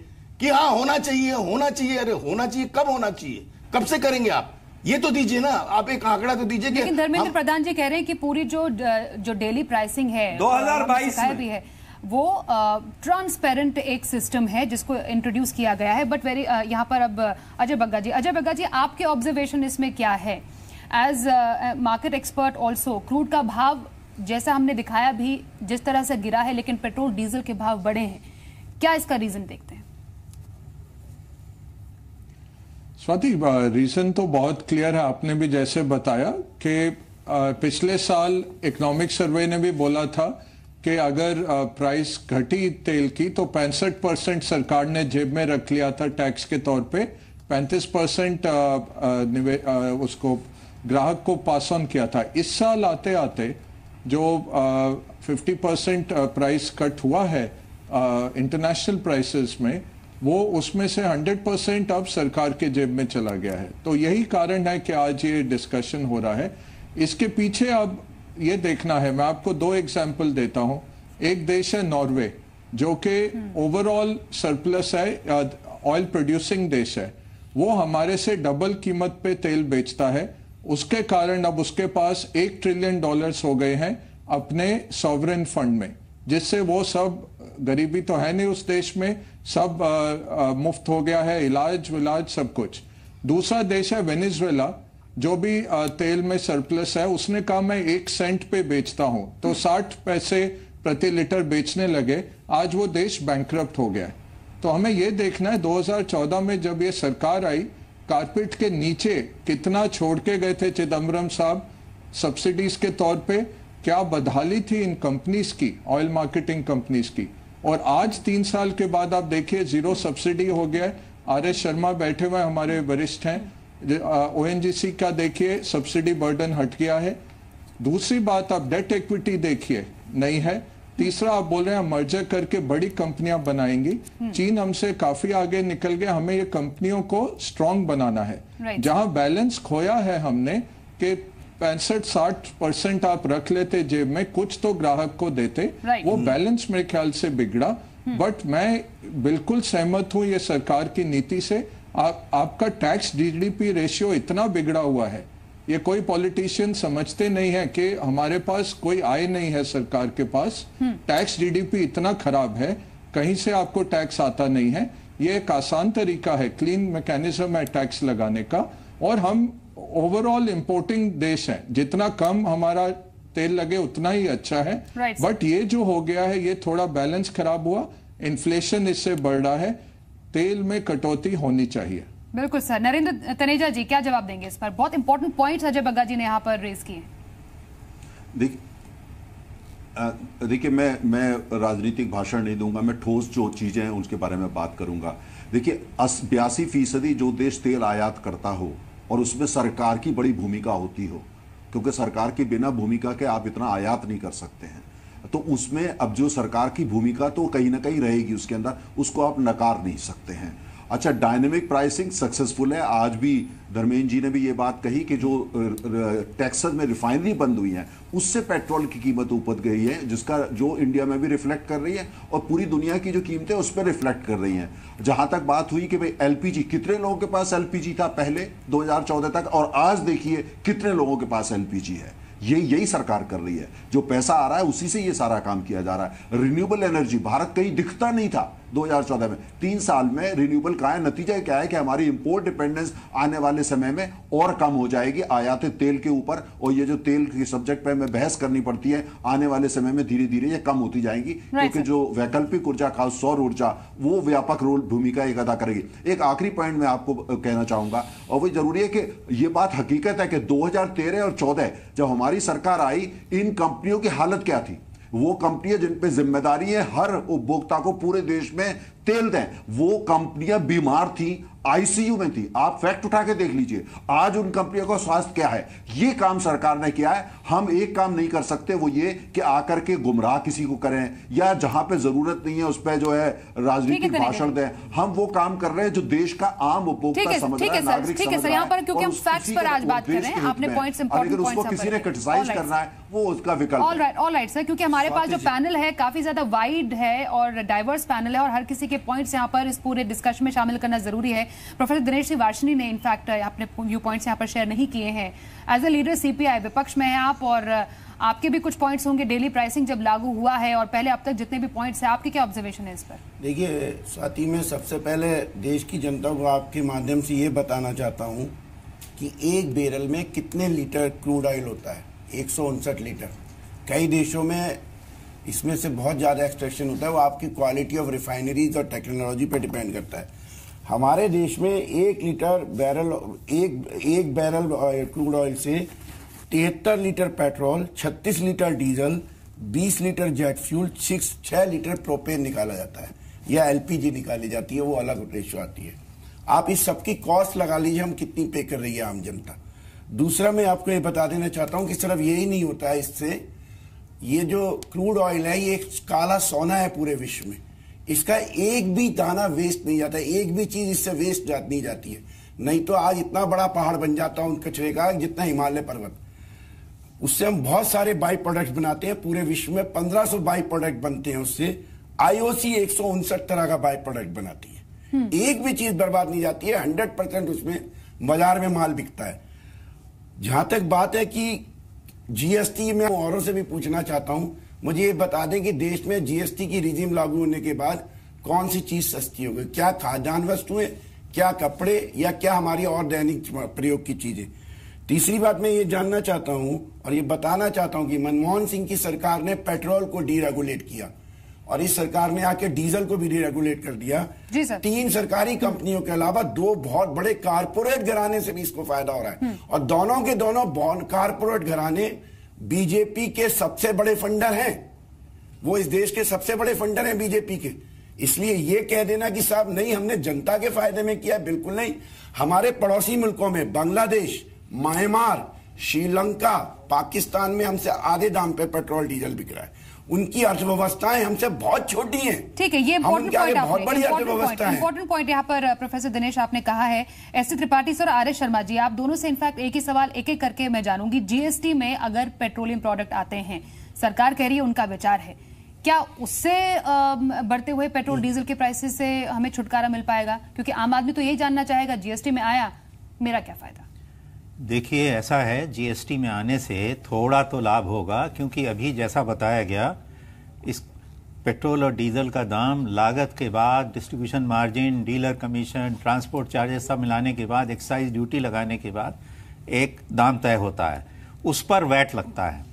कि हाँ होना चाहिए होना चाहिए। अरे होना चाहिए कब होना चाहिए? कब से करेंगे आप? ये तो दीजिए ना, आप एक आंकड़ा तो दीजिए। लेकिन धर्मेंद्र प्रधान जी कह रहे हैं कि पूरी जो डेली प्राइसिंग है 2022 में भी है वो ट्रांसपेरेंट एक सिस्टम है जिसको इंट्रोड्यूस किया गया है। बट वेरी यहाँ पर अब अजय बग्गा जी आपके ऑब्जर्वेशन इसमें क्या है as market expert? Also crude का भाव जैसा हमने दिखाया भी जिस तरह से गिरा है, लेकिन पेट्रोल डीजल के भाव बढ़े हैं, क्या इसका रीजन देखते हैं? स्वाति, रीजन तो बहुत क्लियर है। आपने भी जैसे बताया कि पिछले साल इकोनॉमिक सर्वे ने भी बोला था कि अगर प्राइस घटी तेल की तो 65% सरकार ने जेब में रख लिया था टैक्स के तौर पे, 35% उसको ग्राहक को पास ऑन किया था। इस साल आते आते जो 50% प्राइस कट हुआ है इंटरनेशनल प्राइसेस में, वो उसमें से 100% अब सरकार के जेब में चला गया है। तो यही कारण है कि आज ये डिस्कशन हो रहा है। इसके पीछे अब ये देखना है, मैं आपको 2 एग्जाम्पल देता हूं। एक देश है नॉर्वे, जो कि ओवरऑल सरप्लस है, ऑयल प्रोड्यूसिंग देश है। वो हमारे से डबल कीमत पे तेल बेचता है। उसके कारण अब उसके पास $1 ट्रिलियन हो गए हैं अपने सॉवरेन फंड में, जिससे वो सब, गरीबी तो है नहीं उस देश में, सब मुफ्त हो गया है, इलाज सब कुछ। दूसरा देश है वेनेजुएला, जो भी तेल में सरप्लस है, उसने कहा मैं 1 सेंट पे बेचता हूं, तो 60 पैसे प्रति लीटर बेचने लगे। आज वो देश बैंकरप्ट हो गया है। तो हमें ये देखना है 2014 में जब ये सरकार आई, कारपेट के नीचे कितना छोड़ के गए थे चिदम्बरम साहब सब्सिडीज के तौर पे, क्या बदहाली थी इन कंपनीज की, ऑयल मार्केटिंग कंपनीज की। और आज 3 साल के बाद आप देखिए 0 सब्सिडी हो गया है। RS शर्मा बैठे हुए हमारे वरिष्ठ हैं, ONGC का देखिए सब्सिडी बर्डन हट गया है। दूसरी बात, आप डेट इक्विटी देखिए नहीं है। तीसरा, आप बोल रहे हैं मर्जर करके बड़ी कंपनियां बनाएंगी। चीन हमसे काफी आगे निकल गया, हमें ये कंपनियों को स्ट्रांग बनाना है। जहां बैलेंस खोया है हमने कि 65-60% आप रख लेते जेब में, कुछ तो ग्राहक को देते, वो बैलेंस मेरे ख्याल से बिगड़ा। बट मैं बिल्कुल सहमत हूं ये सरकार की नीति से। आपका टैक्स GDP रेशियो इतना बिगड़ा हुआ है, ये कोई पॉलिटिशियन समझते नहीं है कि हमारे पास कोई आय नहीं है सरकार के पास। टैक्स GDP इतना खराब है, कहीं से आपको टैक्स आता नहीं है। ये एक आसान तरीका है, क्लीन मैकेनिज्म है टैक्स लगाने का। और हम ओवरऑल इंपोर्टिंग देश हैं, जितना कम हमारा तेल लगे उतना ही अच्छा है। बट ये जो हो गया है, ये थोड़ा बैलेंस खराब हुआ, इन्फ्लेशन इससे बढ़ रहा है, तेल में कटौती होनी चाहिए। बिल्कुल सर। नरेंद्र तनेजा जी क्या जवाब देंगे इस पर? बहुत इंपॉर्टेंट पॉइंट्स अजय बग्गा जी ने यहाँ पर रेज किए। देखिए मैं राजनीतिक भाषण नहीं दूंगा, मैं ठोस जो चीजें हैं उसके बारे में बात करूंगा। देखिए 82% जो देश तेल आयात करता हो और उसमें सरकार की बड़ी भूमिका होती हो, क्योंकि सरकार की बिना भूमिका के आप इतना आयात नहीं कर सकते हैं, तो उसमें अब जो सरकार की भूमिका तो कहीं ना कहीं रहेगी उसके अंदर, उसको आप नकार नहीं सकते हैं। अच्छा, डायनेमिक प्राइसिंग सक्सेसफुल है। आज भी धर्मेंद्र जी ने भी ये बात कही कि जो टेक्सास में रिफाइनरी बंद हुई है उससे पेट्रोल की कीमत ऊपर गई है, जिसका जो इंडिया में भी रिफ्लेक्ट कर रही है और पूरी दुनिया की जो कीमतें उस पर रिफ्लेक्ट कर रही हैं। जहां तक बात हुई कि भाई LPG, कितने लोगों के पास LPG था पहले 2014 तक, और आज देखिए कितने लोगों के पास LPG है। यही सरकार कर रही है, जो पैसा आ रहा है उसी से ये सारा काम किया जा रहा है। रिन्यूएबल एनर्जी, भारत कहीं दिखता नहीं था 2014 में, 3 साल में रिन्यूएबल का है। नतीजा क्या है कि हमारी इंपोर्ट डिपेंडेंस आने वाले समय में और कम हो जाएगी आयातित तेल के ऊपर, और ये जो तेल के सब्जेक्ट पे हमें बहस करनी पड़ती है, आने वाले समय में धीरे धीरे ये कम होती जाएंगी, क्योंकि जो वैकल्पिक ऊर्जा, खास सौर ऊर्जा, वो व्यापक रोल भूमिका एक अदा करेगी। एक आखिरी पॉइंट मैं आपको कहना चाहूंगा, और वो जरूरी है कि ये बात हकीकत है कि 2013 और 14 जब हमारी सरकार आई, इन कंपनियों की हालत क्या थी। वो कंपनियां जिन पे जिम्मेदारी है हर उपभोक्ता को पूरे देश में तेल दें, वो कंपनियां बीमार थी, ICU में थी। आप फैक्ट उठा के देख लीजिए, आज उन कंपनियों का स्वास्थ्य क्या है। ये काम सरकार ने किया है। हम एक काम नहीं कर सकते, वो ये कि आकर के गुमराह किसी को करें या जहां पे जरूरत नहीं है उस पे जो है राजनीतिक भाषण दें। हम वो काम कर रहे हैं जो देश का आम उपभोक्ता समझ रहा है, नागरिक समझ रहा है। यहाँ पर क्योंकि हम फैक्ट्स पर आज बात कर रहे हैं, आपने पॉइंट्स इंपॉर्टेंट पॉइंट्स उसको किसी ने क्रिटिसाइज करना है, वो उसका विकल्प। ऑल राइट सर, क्योंकि हमारे पास जो पैनल है काफी ज्यादा वाइड है और डाइवर्स पैनल है, और हर किसी के पॉइंट्स यहाँ पर इस पूरे डिस्कशन में शामिल करना जरूरी है। प्रोफेसर दिनेश सिंह वार्ष्णेय ने इनफैक्ट अपने व्यू पॉइंट्स यहाँ पर शेयर नहीं किए हैं। एज ए लीडर CPI विपक्ष में है आप, और आपके भी कुछ पॉइंट्स होंगे। डेली प्राइसिंग जब लागू हुआ है और पहले अब तक जितने भी पॉइंट्स हैं, आपकी क्या ऑब्जर्वेशन है इस पर? देखिए स्वाति, मैं सबसे पहले देश की जनता को आपके माध्यम से ये बताना चाहता हूँ कि एक बैरल में कितने लीटर क्रूड ऑयल होता है। 159 लीटर। कई देशों में इसमें से बहुत ज़्यादा एक्सट्रैक्शन होता है, वो आपकी क्वालिटी ऑफ रिफाइनरीज और टेक्नोलॉजी पर डिपेंड करता है। हमारे देश में एक बैरल क्रूड ऑयल से 73 litre petrol, 36 litre diesel, 20 litre jet fuel, 6 litre propane निकाला जाता है, या LPG निकाली जाती है, वो अलग रेशो आती है। आप इस सबकी कॉस्ट लगा लीजिए, हम कितनी पे कर रही है आम जनता। दूसरा मैं आपको ये बता देना चाहता हूं कि सिर्फ यही नहीं होता है इससे, ये जो क्रूड ऑयल है ये एक काला सोना है पूरे विश्व में। इसका एक भी दाना वेस्ट नहीं जाता, एक भी चीज इससे वेस्ट नहीं जाती है। नहीं तो आज इतना बड़ा पहाड़ बन जाता उन कचरे का जितना हिमालय पर्वत। उससे हम बहुत सारे बाई प्रोडक्ट बनाते हैं, पूरे विश्व में 1500 बाई प्रोडक्ट बनते हैं उससे। IOC 159 तरह का बाई प्रोडक्ट बनाती है। एक भी चीज बर्बाद नहीं जाती है, 100% उसमें बाजार में माल बिकता है। जहां तक बात है कि जीएसटी में औरों से भी पूछना चाहता हूं, मुझे ये बता दें कि देश में जीएसटी की रिजीम लागू होने के बाद कौन सी चीज सस्ती हो गई? क्या खाद्यान्न वस्तुएं, क्या कपड़े, या क्या हमारी और दैनिक प्रयोग की चीजें? तीसरी बात मैं ये जानना चाहता हूं और ये बताना चाहता हूं कि मनमोहन सिंह की सरकार ने पेट्रोल को डीरेगुलेट किया और इस सरकार ने आके डीजल को भी डीरेगुलेट कर दिया। जी सर। 3 सरकारी कंपनियों के अलावा 2 बहुत बड़े कारपोरेट घराने से भी इसको फायदा हो रहा है और दोनों के दोनों कारपोरेट घराने बीजेपी के सबसे बड़े फंडर हैं। वो इस देश के सबसे बड़े फंडर हैं बीजेपी के। इसलिए ये कह देना कि साहब नहीं हमने जनता के फायदे में किया, बिल्कुल नहीं। हमारे पड़ोसी मुल्कों में बांग्लादेश, म्यांमार, श्रीलंका, पाकिस्तान में हमसे आधे दाम पे पेट्रोल डीजल बिक रहा है। उनकी अर्थव्यवस्थाएं हमसे बहुत छोटी हैं। ठीक है, ये इम्पोर्टेंट पॉइंट बहुत बड़ी अर्थव्यवस्था है। इम्पोर्टेंट पॉइंट यहाँ पर प्रोफेसर दिनेश आपने कहा है। S C Tripathi sir, R S Sharma ji, आप दोनों से इनफैक्ट एक ही सवाल एक एक करके मैं जानूंगी। जीएसटी में अगर पेट्रोलियम प्रोडक्ट आते हैं, सरकार कह रही है उनका विचार है, क्या उससे बढ़ते हुए पेट्रोल डीजल के प्राइसेस से हमें छुटकारा मिल पाएगा? क्योंकि आम आदमी तो यही जानना चाहेगा, जीएसटी में आया मेरा क्या फायदा? देखिए, ऐसा है, जीएसटी में आने से थोड़ा तो लाभ होगा, क्योंकि अभी जैसा बताया गया, इस पेट्रोल और डीजल का दाम लागत के बाद, distribution margin, dealer commission, transport charges सब मिलाने के बाद, एक्साइज ड्यूटी लगाने के बाद एक दाम तय होता है। उस पर वैट लगता है,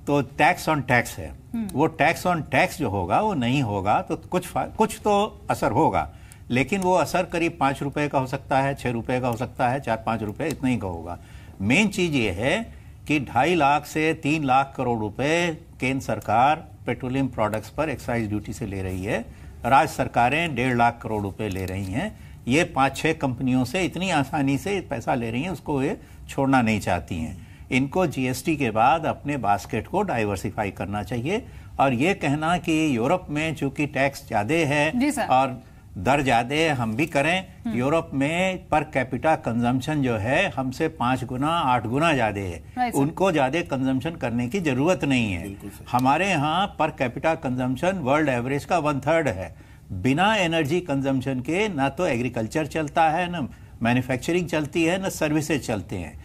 तो टैक्स ऑन टैक्स है। वो टैक्स ऑन टैक्स जो होगा वो नहीं होगा तो कुछ तो असर होगा, लेकिन वो असर करीब 5 रुपए का हो सकता है, 6 रुपए का हो सकता है, 4-5 रुपए, इतना ही का होगा। मेन चीज ये है कि 2.5 लाख से 3 लाख करोड़ रुपए केंद्र सरकार पेट्रोलियम प्रोडक्ट्स पर एक्साइज ड्यूटी से ले रही है। राज्य सरकारें 1.5 लाख करोड़ रुपए ले रही हैं। ये 5-6 कंपनियों से इतनी आसानी से पैसा ले रही हैं, उसको ये छोड़ना नहीं चाहती हैं। इनको जीएसटी के बाद अपने बास्केट को डाइवर्सिफाई करना चाहिए। और ये कहना कि यूरोप में चूंकि टैक्स ज्यादा है और दर ज्यादा है, हम भी करें। यूरोप में पर कैपिटा कंजम्पशन जो है हमसे 5 गुना 8 गुना ज्यादा है। उनको ज्यादा कंजम्पशन करने की जरूरत नहीं है। हमारे यहाँ per capita consumption world average का 1/3 है। बिना एनर्जी कंजम्पशन के ना तो एग्रीकल्चर चलता है, ना मैन्युफैक्चरिंग चलती है, ना सर्विसेज चलते हैं।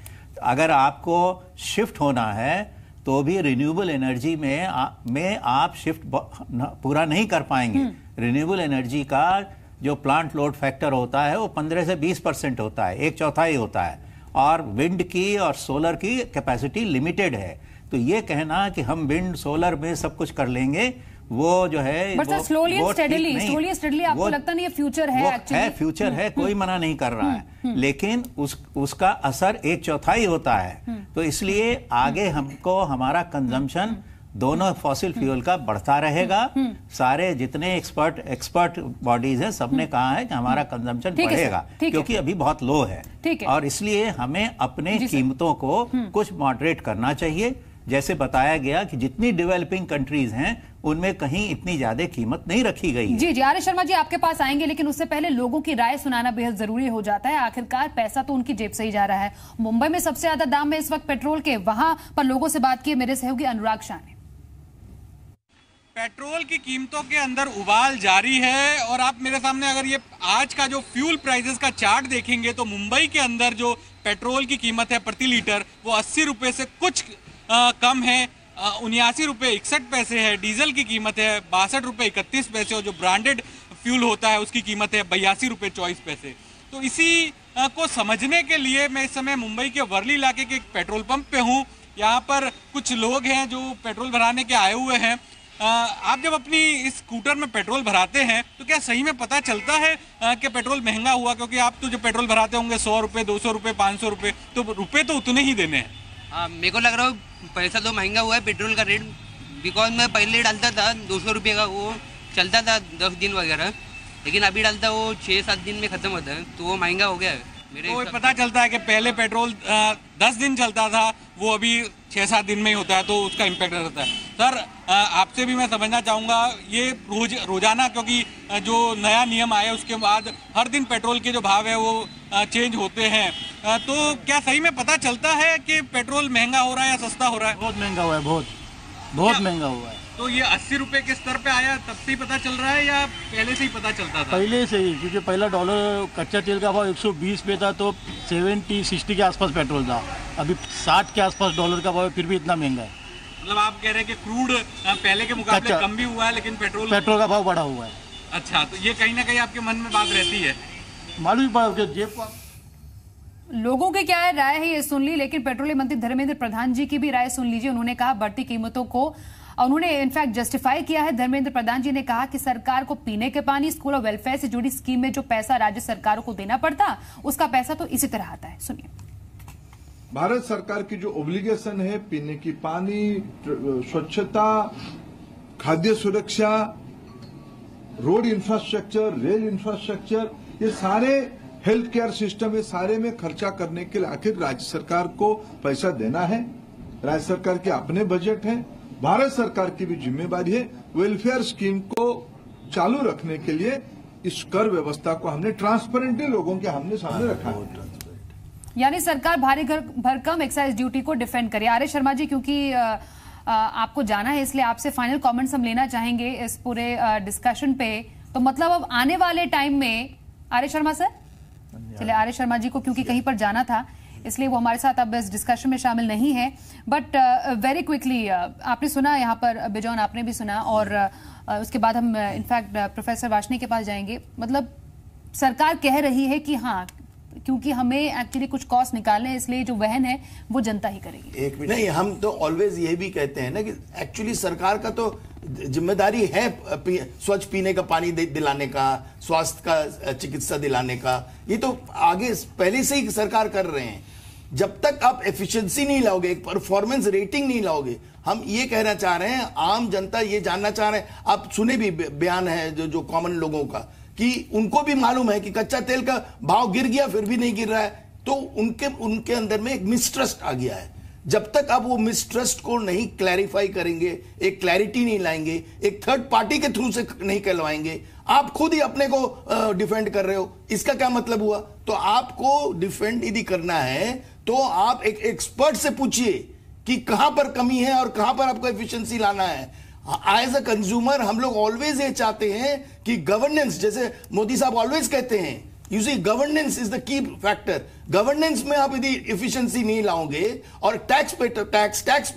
अगर आपको शिफ्ट होना है तो भी रिन्यूएबल एनर्जी में आप शिफ्ट पूरा नहीं कर पाएंगे। रिन्यूएबल एनर्जी का जो प्लांट लोड फैक्टर होता है वो 15 से 20% होता है, 1/4 होता है। और विंड की और सोलर की कैपेसिटी लिमिटेड है। तो ये कहना कि हम विंड सोलर में सब कुछ कर लेंगे, वो जो है बट स्लोली एंड स्टेडीली आपको लगता नहीं है फ्यूचर है? एक्चुअली फ्यूचर है, कोई मना नहीं कर रहा है, लेकिन उसका असर 1/4 होता है। तो इसलिए आगे हमको हमारा कंजम्पशन दोनों फॉसिल फ्यूल का बढ़ता रहेगा। सारे जितने एक्सपर्ट बॉडीज हैं सबने कहा है कि हमारा कंजम्पशन बढ़ेगा, क्योंकि अभी बहुत लो है। और इसलिए हमें अपने कीमतों को कुछ मॉडरेट करना चाहिए। जैसे बताया गया कि जितनी डेवलपिंग कंट्रीज हैं उनमें कहीं इतनी ज्यादा कीमत नहीं रखी गई है। जी आर एस शर्मा जी आपके पास आएंगे, लेकिन उससे पहले लोगों की राय सुनाना बेहद जरूरी हो जाता है। आखिरकार पैसा तो उनकी जेब से ही जा रहा है। मुंबई में सबसे ज्यादा दाम है इस वक्त पेट्रोल के। वहां पर लोगों से बात की मेरे सहयोगी अनुराग शाह ने। पेट्रोल की कीमतों के अंदर उबाल जारी है और आप मेरे सामने अगर ये आज का जो फ्यूल प्राइसेस का चार्ट देखेंगे तो मुंबई के अंदर जो पेट्रोल की कीमत है प्रति लीटर वो 80 रुपए से कुछ कम है, 79 रुपए 61 पैसे है। डीजल की कीमत है 62 रुपए 31 पैसे और जो ब्रांडेड फ्यूल होता है उसकी कीमत है 82 रुपए 24 पैसे। तो इसी को समझने के लिए मैं इस समय मुंबई के वर्ली इलाके के एक पेट्रोल पंप पे हूँ। यहाँ पर कुछ लोग हैं जो पेट्रोल भराने के आए हुए हैं। आप जब अपनी इस स्कूटर में पेट्रोल भराते हैं तो क्या सही में पता चलता है कि पेट्रोल महंगा हुआ? क्योंकि आप तो जब पेट्रोल भराते होंगे 100 रुपये 200 रुपये 500 रुपये, तो रुपये तो उतने ही देने हैं। मेरे को लग रहा है पैसा तो महंगा हुआ है पेट्रोल का रेट, बिकॉज मैं पहले डालता था 200 रुपये का, वो चलता था 10 दिन वगैरह, लेकिन अभी डालता वो 6-7 दिन में ख़त्म होता है, तो वो महंगा हो गया है। तो पता चलता है कि पहले पेट्रोल 10 दिन चलता था, वो अभी 6-7 दिन में ही होता है, तो उसका इम्पैक्ट रहता है। सर आपसे भी मैं समझना चाहूँगा, ये रोजाना क्योंकि जो नया नियम आया उसके बाद हर दिन पेट्रोल के जो भाव है वो चेंज होते हैं, तो क्या सही में पता चलता है कि पेट्रोल महंगा हो रहा है या सस्ता हो रहा है? बहुत महंगा हुआ है, बहुत बहुत महंगा हुआ है। तो ये 80 रुपए के स्तर पे आया तब से ही पता चल रहा है या पहले से ही पता चलता था? पहले से ही, क्योंकि पहला डॉलर कच्चा तेल का भाव 120 पे था तो 70-60 के आसपास पेट्रोल था। अभी 60 के आसपास डॉलर का भाव, फिर भी इतना महंगा है। मतलब आप कह रहे हैं कि क्रूड पहले के मुकाबले कम भी हुआ है लेकिन पेट्रोल का भाव बढ़ा हुआ है। अच्छा, तो ये कहीं ना कहीं आपके मन में बात रहती है, मालूम पड़ा जेब को। लोगों की क्या राय है ये सुन ली, लेकिन पेट्रोलियम मंत्री धर्मेंद्र प्रधान जी की भी राय सुन लीजिए। उन्होंने कहा बढ़ती कीमतों को उन्होंने इनफैक्ट जस्टिफाई किया है। धर्मेंद्र प्रधान जी ने कहा कि सरकार को पीने के पानी, स्कूल और वेलफेयर से जुड़ी स्कीम में जो पैसा राज्य सरकारों को देना पड़ता, उसका पैसा तो इसी तरह आता है। सुनिए। भारत सरकार की जो ओब्लिगेशन है, पीने की पानी, स्वच्छता, खाद्य सुरक्षा, रोड इंफ्रास्ट्रक्चर, रेल इंफ्रास्ट्रक्चर, ये सारे हेल्थ केयर सिस्टम, ये सारे में खर्चा करने के लिए आखिर राज्य सरकार को पैसा देना है। राज्य सरकार के अपने बजट है, भारत सरकार की भी जिम्मेदारी है। वेलफेयर स्कीम को चालू रखने के लिए इस कर व्यवस्था को हमने ट्रांसपेरेंटली लोगों के सामने रखा है। यानी सरकार भारी भरकम एक्साइज ड्यूटी को डिफेंड करे। आर्य शर्मा जी, क्योंकि आपको जाना है इसलिए आपसे फाइनल कमेंट्स हम लेना चाहेंगे इस पूरे डिस्कशन पे। तो मतलब अब आने वाले टाइम में आर्य शर्मा सर, चलिए आर्य शर्मा जी को क्योंकि कहीं पर जाना था इसलिए वो हमारे साथ अब इस डिस्कशन में शामिल नहीं है, बट वेरी क्विकली आपने सुना, यहाँ पर बिजॉन आपने भी सुना, और उसके बाद हम इनफैक्ट प्रोफेसर वार्ष्णेय के पास जाएंगे। मतलब सरकार कह रही है कि हाँ, क्योंकि हमें एक्चुअली कुछ कॉस्ट निकालने हैं, इसलिए जो वहन है वो जनता ही करेगी। एक नहीं, हम तो ऑलवेज ये भी कहते हैं ना कि एक्चुअली सरकार का तो जिम्मेदारी है स्वच्छ पीने का पानी दिलाने का, स्वास्थ्य का चिकित्सा दिलाने का। ये तो आगे पहले से ही सरकार कर रहे हैं। जब तक आप एफिशिएंसी नहीं लाओगे, एक परफॉर्मेंस रेटिंग नहीं लाओगे, हम ये कहना चाह रहे हैं, आम जनता ये जानना चाह रहे हैं। आप सुने भी बयान है जो कॉमन लोगों का, कि उनको भी मालूम है कि कच्चा तेल का भाव गिर गया फिर भी नहीं गिर रहा है, तो उनके अंदर में एक मिसट्रस्ट आ गया है। जब तक आप वो मिसट्रस्ट को नहीं क्लैरिफाई करेंगे, एक क्लैरिटी नहीं लाएंगे, एक थर्ड पार्टी के थ्रू से नहीं कहलवाएंगे, आप खुद ही अपने को डिफेंड कर रहे हो। इसका क्या मतलब हुआ? तो आपको डिफेंड यदि करना है तो आप एक एक्सपर्ट से पूछिए कि कहां पर कमी है और कहां पर आपको एफिशिएंसी लाना है। एज अ कंज्यूमर हम लोग ऑलवेज ये चाहते हैं कि गवर्नेंस, जैसे मोदी साहब ऑलवेज कहते हैं, you see governance is the key factor. Governance में आप यदि एफिशिएंसी नहीं लाओगे और टैक्स पे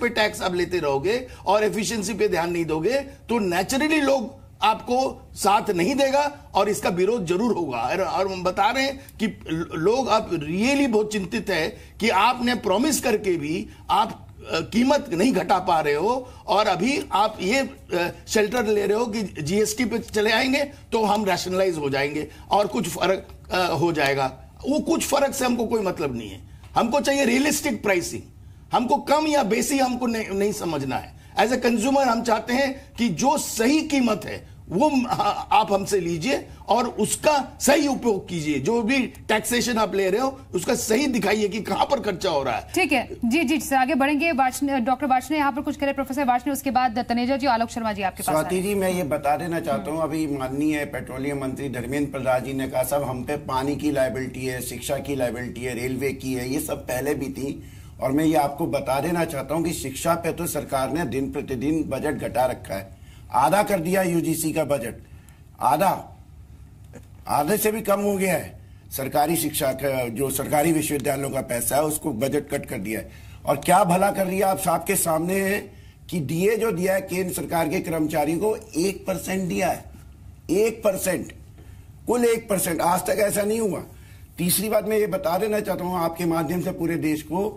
टैक्स आप लेते रहोगे और एफिशिएंसी पे ध्यान नहीं दोगे, तो नेचुरली लोग आपको साथ नहीं देगा और इसका विरोध जरूर होगा। और हम बता रहे हैं कि लोग आप रियली बहुत चिंतित है कि आपने प्रॉमिस करके भी आप कीमत नहीं घटा पा रहे हो, और अभी आप ये शेल्टर ले रहे हो कि जीएसटी पे चले आएंगे तो हम रैशनलाइज हो जाएंगे और कुछ फर्क हो जाएगा। वो कुछ फर्क से हमको कोई मतलब नहीं है। हमको चाहिए रियलिस्टिक प्राइसिंग। हमको कम या बेसी हमको नहीं समझना है। एज ए कंज्यूमर हम चाहते हैं कि जो सही कीमत है वो आप हमसे लीजिए और उसका सही उपयोग कीजिए। जो भी टैक्सेशन आप ले रहे हो उसका सही दिखाइए कि कहां पर खर्चा हो रहा है। ठीक है जी सर, आगे बढ़ेंगे। डॉक्टर वार्ष्णेय यहाँ पर कुछ करें, प्रोफेसर वार्ष्णेय, उसके बाद तनेजा जी, आलोक शर्मा जी आपके पास। स्वाति जी, मैं ये बता देना चाहता हूँ, अभी माननीय पेट्रोलियम मंत्री धर्मेंद्र प्रधान जी ने कहा सब हम पे पानी की लायबिलिटी है, शिक्षा की लायबिलिटी है, रेलवे की है, ये सब पहले भी थी। और मैं ये आपको बता देना चाहता हूँ कि शिक्षा पे तो सरकार ने दिन प्रतिदिन बजट घटा रखा है। आधा कर दिया यूजीसी का बजट, आधे से भी कम हो गया है। सरकारी शिक्षा का जो सरकारी विश्वविद्यालयों का पैसा है उसको बजट कट कर दिया है। और क्या भला कर दिया, आप सबके सामने है कि डीए जो दिया है केंद्र सरकार के कर्मचारियों को 1% दिया है। 1%, कुल 1%। आज तक ऐसा नहीं हुआ। तीसरी बात मैं ये बता देना चाहता हूं आपके माध्यम से पूरे देश को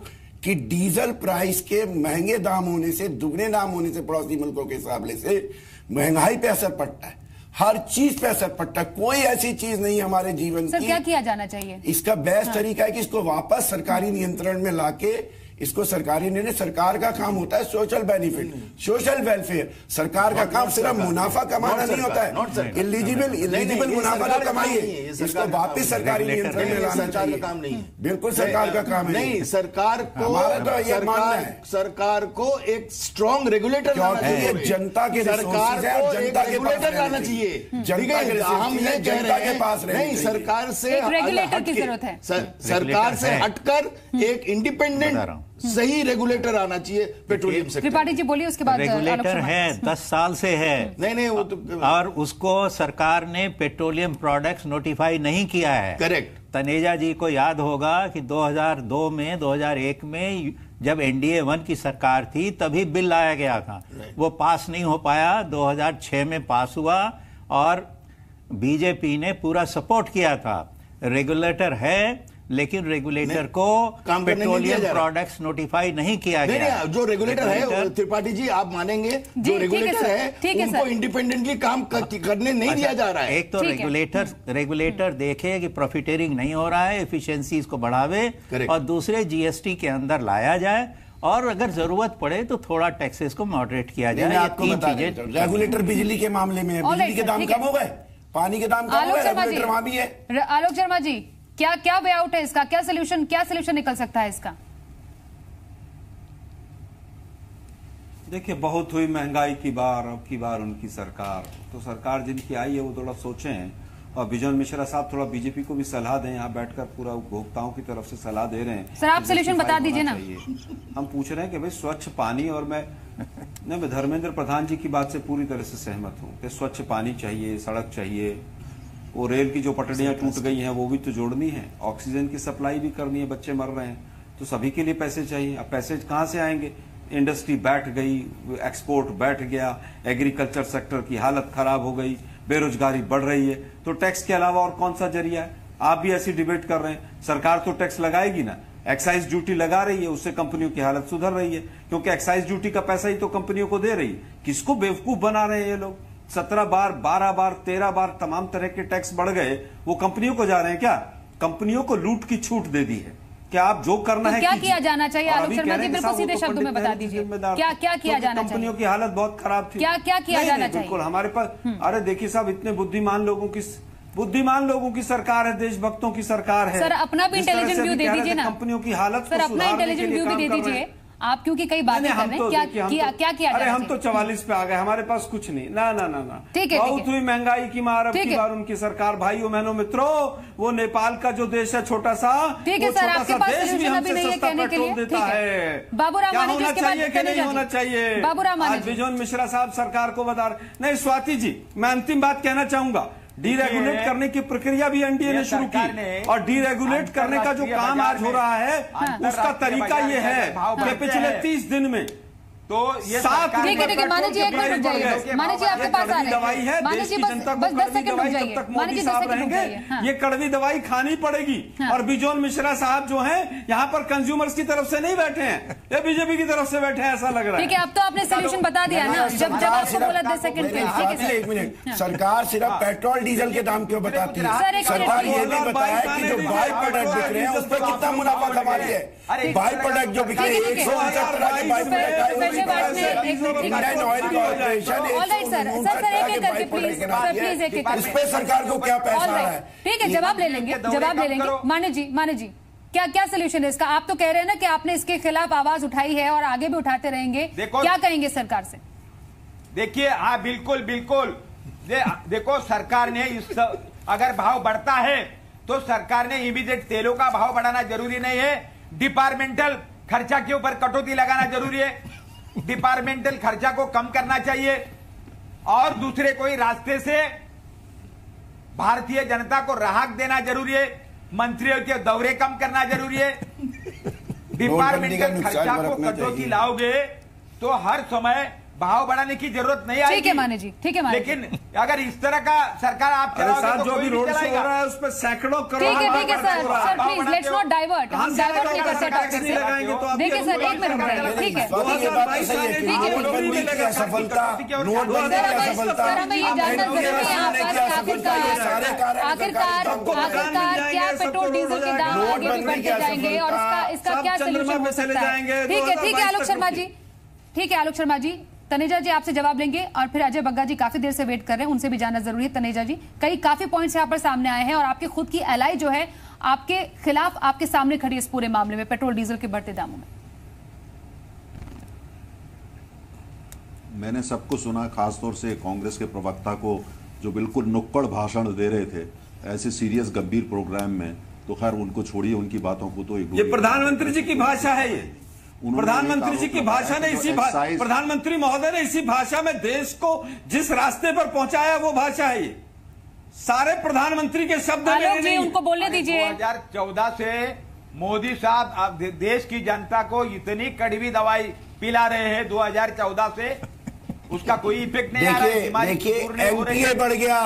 कि डीजल प्राइस के महंगे दाम होने से, दुगने दाम होने से पड़ोसी मुल्कों के हिसाब से महंगाई पे असर पड़ता है, हर चीज पे असर पड़ता है। कोई ऐसी चीज नहीं हमारे जीवन की। क्या किया जाना चाहिए? इसका बेस्ट तरीका है कि इसको वापस सरकारी नियंत्रण में लाके इसको सरकारी निर्णय, सरकार का काम होता है सोशल बेनिफिट, सोशल वेलफेयर। सरकार का काम सिर्फ मुनाफा कमाना नहीं होता है। इलिजिबल मुनाफा तो कमाइए, इसको वापस सरकारी नियंत्रण में लाना चाहिए। काम नहीं, बिल्कुल सरकार का काम है। नहीं, सरकार को हमारा तो ये मानना है, सरकार को एक स्ट्रॉन्ग रेगुलेटर लाना चाहिए। जनता के सरकार को जनता के रेगुलेटर लाना चाहिए। हम ये कह रहे हैं नहीं, सरकार से रेगुलेटर की जरूरत है। सरकार से हटकर एक इंडिपेंडेंट सही रेगुलेटर आना चाहिए पेट्रोलियम सेक्टर। त्रिपाठी जी बोलिए, उसके बाद रेगुलेटर है, 10 साल से है। नहीं वो तो, और उसको सरकार ने पेट्रोलियम प्रोडक्ट्स नोटिफाई नहीं किया है। करेक्ट। तनेजा जी को याद होगा कि 2002 में 2001 में जब NDA 1 की सरकार थी तभी बिल लाया गया था, वो पास नहीं हो पाया। 2006 में पास हुआ और बीजेपी ने पूरा सपोर्ट किया था। रेगुलेटर है, लेकिन रेगुलेटर को पेट्रोलियम प्रोडक्ट्स नोटिफाई नहीं किया गया। जो रेगुलेटर है त्रिपाठी जी, आप मानेंगे, जो रेगुलेटर है उनको इंडिपेंडेंटली काम करने नहीं दिया जा रहा है। एक तो रेगुलेटर देखे कि प्रॉफिटेरिंग नहीं हो रहा है, एफिशिएंसीज को बढ़ावे, और दूसरे GST के अंदर लाया जाए, और अगर जरूरत पड़े तो थोड़ा टैक्सेस को मॉडरेट किया जाए। आपको बता दें, रेगुलेटर बिजली के मामले में बिजली के दाम कम हो गए, पानी के दाम कम हो गए, रेगुलेटर वहां भी है। आलोक शर्मा जी, क्या वे आउट है इसका? क्या सोल्यूशन निकल सकता है इसका? देखिए, बहुत हुई महंगाई की बार, अब की बार उनकी सरकार, तो सरकार जिनकी आई है वो थोड़ा सोचें, और बिजन मिश्रा साहब थोड़ा बीजेपी को भी सलाह दें। यहाँ बैठकर पूरा उपभोक्ताओं की तरफ से सलाह दे रहे हैं। सर, आप सोल्यूशन बता दीजिए ना। हम पूछ रहे हैं कि भाई स्वच्छ पानी, और मैं धर्मेंद्र प्रधान जी की बात से पूरी तरह से सहमत हूँ कि स्वच्छ पानी चाहिए, सड़क चाहिए, वो रेल की जो पटरियां टूट गई हैं वो भी तो जोड़नी है, ऑक्सीजन की सप्लाई भी करनी है, बच्चे मर रहे हैं, तो सभी के लिए पैसे चाहिए। अब पैसे कहाँ से आएंगे? इंडस्ट्री बैठ गई, एक्सपोर्ट बैठ गया, एग्रीकल्चर सेक्टर की हालत खराब हो गई, बेरोजगारी बढ़ रही है, तो टैक्स के अलावा और कौन सा जरिया है? आप भी ऐसी डिबेट कर रहे हैं। सरकार तो टैक्स लगाएगी ना, एक्साइज ड्यूटी लगा रही है, उससे कंपनियों की हालत सुधर रही है, क्योंकि एक्साइज ड्यूटी का पैसा ही तो कंपनियों को दे रही है। किसको बेवकूफ बना रहे हैं ये लोग? 17 बार, 12 बार, 13 बार तमाम तरह के टैक्स बढ़ गए, वो कंपनियों को जा रहे हैं क्या? कंपनियों को लूट की छूट दे दी है। क्या आप जो करना तो है क्या किया जाना चाहिए? आलोक शर्मा जी, बिल्कुल सीधे शब्दों में बता दीजिए, क्या किया जाना चाहिए? कंपनियों की हालत बहुत खराब थी। क्या किया जाना चाहिए? बिल्कुल हमारे पास, अरे देखिए साहब, इतने बुद्धिमान लोगों की सरकार है, देशभक्तों की सरकार है। सर, अपना भी इंटेलिजेंट व्यू दे दीजिए ना। कंपनियों की हालत, सर, अपना इंटेलिजेंट व्यू भी दे दीजिए आप, क्योंकि कई बातें कर रहे हैं। क्या किया? अरे हम तो 44 पे आ गए, हमारे पास कुछ नहीं। ना, ठीक है, बहुत हुई महंगाई की मार, अब की बार उनकी सरकार। भाइयों बहनों मित्रों, वो नेपाल का जो देश है छोटा सा, ठीक है सर, आपके पास सोल्यूशन अभी नहीं है कहने के लिए, देता है। बाबूराम क्या होना चाहिए कि नहीं होना चाहिए? बाबूराम आज बिजन मिश्रा साहब सरकार को बता रहे। नहीं स्वाति जी, मैं अंतिम बात कहना चाहूंगा, डीरेगुलेट करने की प्रक्रिया भी एनडीए ने शुरू की, और डीरेगुलेट करने का जो काम आज हो रहा है उसका तरीका ये है कि पिछले 30 दिन में तो ये ठीक है, माने जी एक मिनट रुक जाइए। माने जी आपके पास आ रहे हैं, दवाई है, माने जी बस 10 सेकंड रुक जाइए। माने जी 10 सेकंड रुक जाइए। ये कड़वी दवाई खानी पड़ेगी। और बिजोन मिश्रा साहब जो हैं यहाँ पर कंज्यूमर्स की तरफ से नहीं बैठे हैं, ये बीजेपी की तरफ से बैठे हैं, ऐसा लग रहा है। ठीक है, अब तो आपने सोल्यूशन बता दिया ना, जब आपको बोला 10 सेकंड के। ठीक है, एक मिनट, सरकार सिर्फ पेट्रोल डीजल के दाम क्यों बताती है? सरकार ये नहीं बताया कि जो बाई प्रोडक्ट बिक रहे हैं उस पर कितना मुनाफा कमा रही है। बाई प्रोडक्ट जो बिक रहे हैं 169 तरह के by product, Indian oil corporation, इस पे सरकार को क्या पैसा आ रहा है? ठीक है, जवाब ले लेंगे। माने जी क्या सोल्यूशन है इसका? आप तो कह रहे हैं ना कि आपने इसके खिलाफ आवाज उठाई है और आगे भी उठाते रहेंगे, क्या कहेंगे सरकार से? देखिए, हाँ बिल्कुल देखो, सरकार ने अगर भाव बढ़ता है तो सरकार ने इमीडिएट तेलों का भाव बढ़ाना जरूरी नहीं है, डिपार्टमेंटल खर्चा के ऊपर कटौती लगाना जरूरी है, डिपार्टमेंटल खर्चा को कम करना चाहिए, और दूसरे कोई रास्ते से भारतीय जनता को राहत देना जरूरी है, मंत्रियों के दौरे कम करना जरूरी है। डिपार्टमेंटल खर्चा को कटौती लाओगे तो हर समय भाव बढ़ाने की जरूरत नहीं आएगी। ठीक है माने जी, ठीक है माने, लेकिन अगर इस तरह का सरकार आप चलाओगे तो जो भी रोड शो हो रहा है उस पर सैकड़ों करोड़। ठीक है sir, please let's note divert, हम डाइवर्ट नहीं करते टॉपिक से। देखिए सर, एक मिनट रुकिए, ठीक है, सर हमें ये जानना जरूरी है आखिरकार क्या पेट्रोल डीजल के दाम आगे भी बढ़ते जाएंगे और इसका क्या सोल्यूशन हो सकता है? ठीक है आलोक शर्मा जी, ठीक है आलोक शर्मा जी, तनेजा जी आपसे जवाब लेंगे, और फिर अजय बग्गा जी काफी देर से वेट कर रहे हैं, उनसे भी जानना जरूरी है। तनेजा जी, काफी पॉइंट्स यहाँ पर सामने आए हैं और आपके खुद की एलाई जो है आपके खिलाफ आपके सामने खड़ी है इस पूरे मामले में, पेट्रोल डीजल के बढ़ते दामों में। मैंने सबको सुना, खासतौर से कांग्रेस के प्रवक्ता को जो बिल्कुल नुक्कड़ भाषण दे रहे थे ऐसे सीरियस गंभीर प्रोग्राम में, तो खैर उनको छोड़िए, उनकी बातों को तो ये प्रधानमंत्री जी की भाषा है, प्रधानमंत्री जी की भाषा ने प्रधानमंत्री महोदय ने इसी भाषा में देश को जिस रास्ते पर पहुंचाया वो भाषा है ये। सारे प्रधानमंत्री के शब्द नहीं, उनको बोलने दीजिए। 2014 से मोदी साहब अब देश की जनता को इतनी कड़वी दवाई पिला रहे हैं 2014 से, उसका कोई इफेक्ट नहीं आ रहा है। देखिए एनपीए बढ़ गया,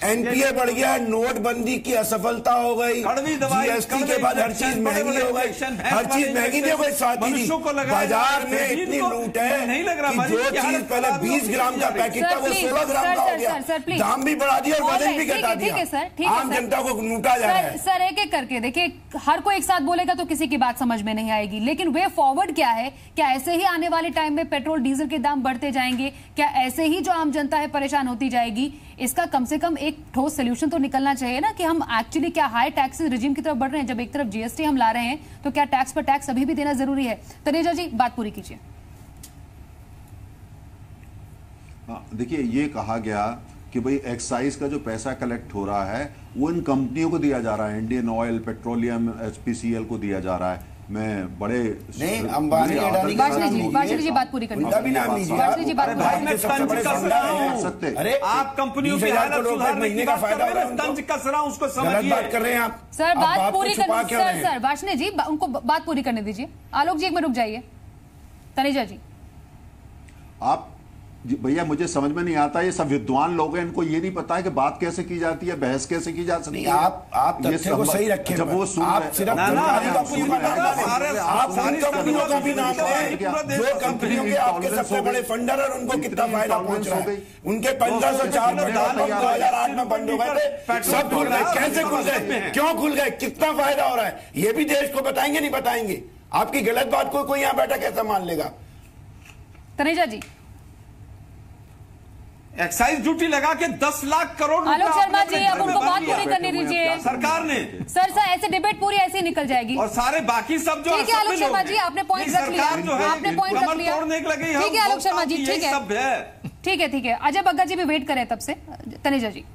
एनपीए बढ़ गया, नोटबंदी की असफलता हो गई, जीएसटी के बाद हर चीज महंगी हो गई, हर चीज महंगी नहीं हो गई। साथ ही बाजार में इतनी लूट है कि जो चीज पहले 20 ग्राम का पैकेट था वो 16 ग्राम का हो गया, दाम भी बढ़ा दिया और वजन भी घटा दिया, आम जनता को लूटा जा रहा है। सर एक एक करके देखिए, हर कोई एक साथ बोलेगा तो किसी की बात समझ में नहीं आएगी, लेकिन वे फॉरवर्ड क्या है? क्या ऐसे ही आने वाले टाइम में पेट्रोल डीजल के दाम बढ़ते जाएंगे? क्या ऐसे ही जो आम जनता है परेशान होती जाएगी? इसका कम से कम एक ठोस सोल्यूशन तो निकलना चाहिए ना कि हम एक्चुअली क्या हाई टैक्स रिजीम की तरफ बढ़ रहे हैं। जब एक तरफ जीएसटी हम ला रहे हैं तो क्या टैक्स पर टैक्स अभी भी देना जरूरी है? तनेजा जी बात पूरी कीजिए। देखिए ये कहा गया कि भाई एक्साइज का जो पैसा कलेक्ट हो रहा है वो इन कंपनियों को दिया जा रहा है, इंडियन ऑयल, पेट्रोलियम, एचपीसीएल को दिया जा रहा है। मैं बड़े नहीं अंबानी वाजपेयी जी बात पूरी करनी वाजपेयी जी बात अरे आप कंपनियों के हालत सुधारने की बात कर रहे हैं, तंज कस रहा हूं उसको समझिए। बात कर रहे हैं आप सर, बात पूरी करने सर वाजपेयी जी उनको बात पूरी करने दीजिए। आलोक जी एक मिनट रुक जाइए। तनेजा जी आप भैया मुझे समझ में नहीं आता, ये सब विद्वान लोग हैं, इनको ये नहीं पता है कि बात कैसे की जाती है, बहस कैसे की जा सकती है। आप तथ्य को सही रखें, जब वो सुन आप सिर्फ कंपनियों का भी नाम है, जो कंपनियों के आपके सबसे बड़े फंडर और उनको कितना फायदा पहुंच रहा है। उनके 1504 प्रधानमंत्री 2008 में बंद हो गए थे, सब खुल गए। कैसे खुल गए, क्यों खुल गए, कितना फायदा हो रहा है, ये भी देश को बताएंगे नहीं बताएंगे? आपकी गलत बात को कोई यहाँ बैठा कैसा मान लेगा? तनेजा जी एक्साइज ड्यूटी लगा के 10 लाख करोड़ आलोक शर्मा जी अब उनको बात पूरी करने दीजिए। सरकार ने सर ऐसे डिबेट पूरी ऐसे ही निकल जाएगी और सारे बाकी सब जो ठीक है। आलोक शर्मा जी आपने पॉइंट रख लिया, आपने पॉइंट रख लिया, ठीक है आलोक शर्मा जी, ठीक है ठीक है। अजय बग्गा जी भी वेट करे तब से। तनेजा जी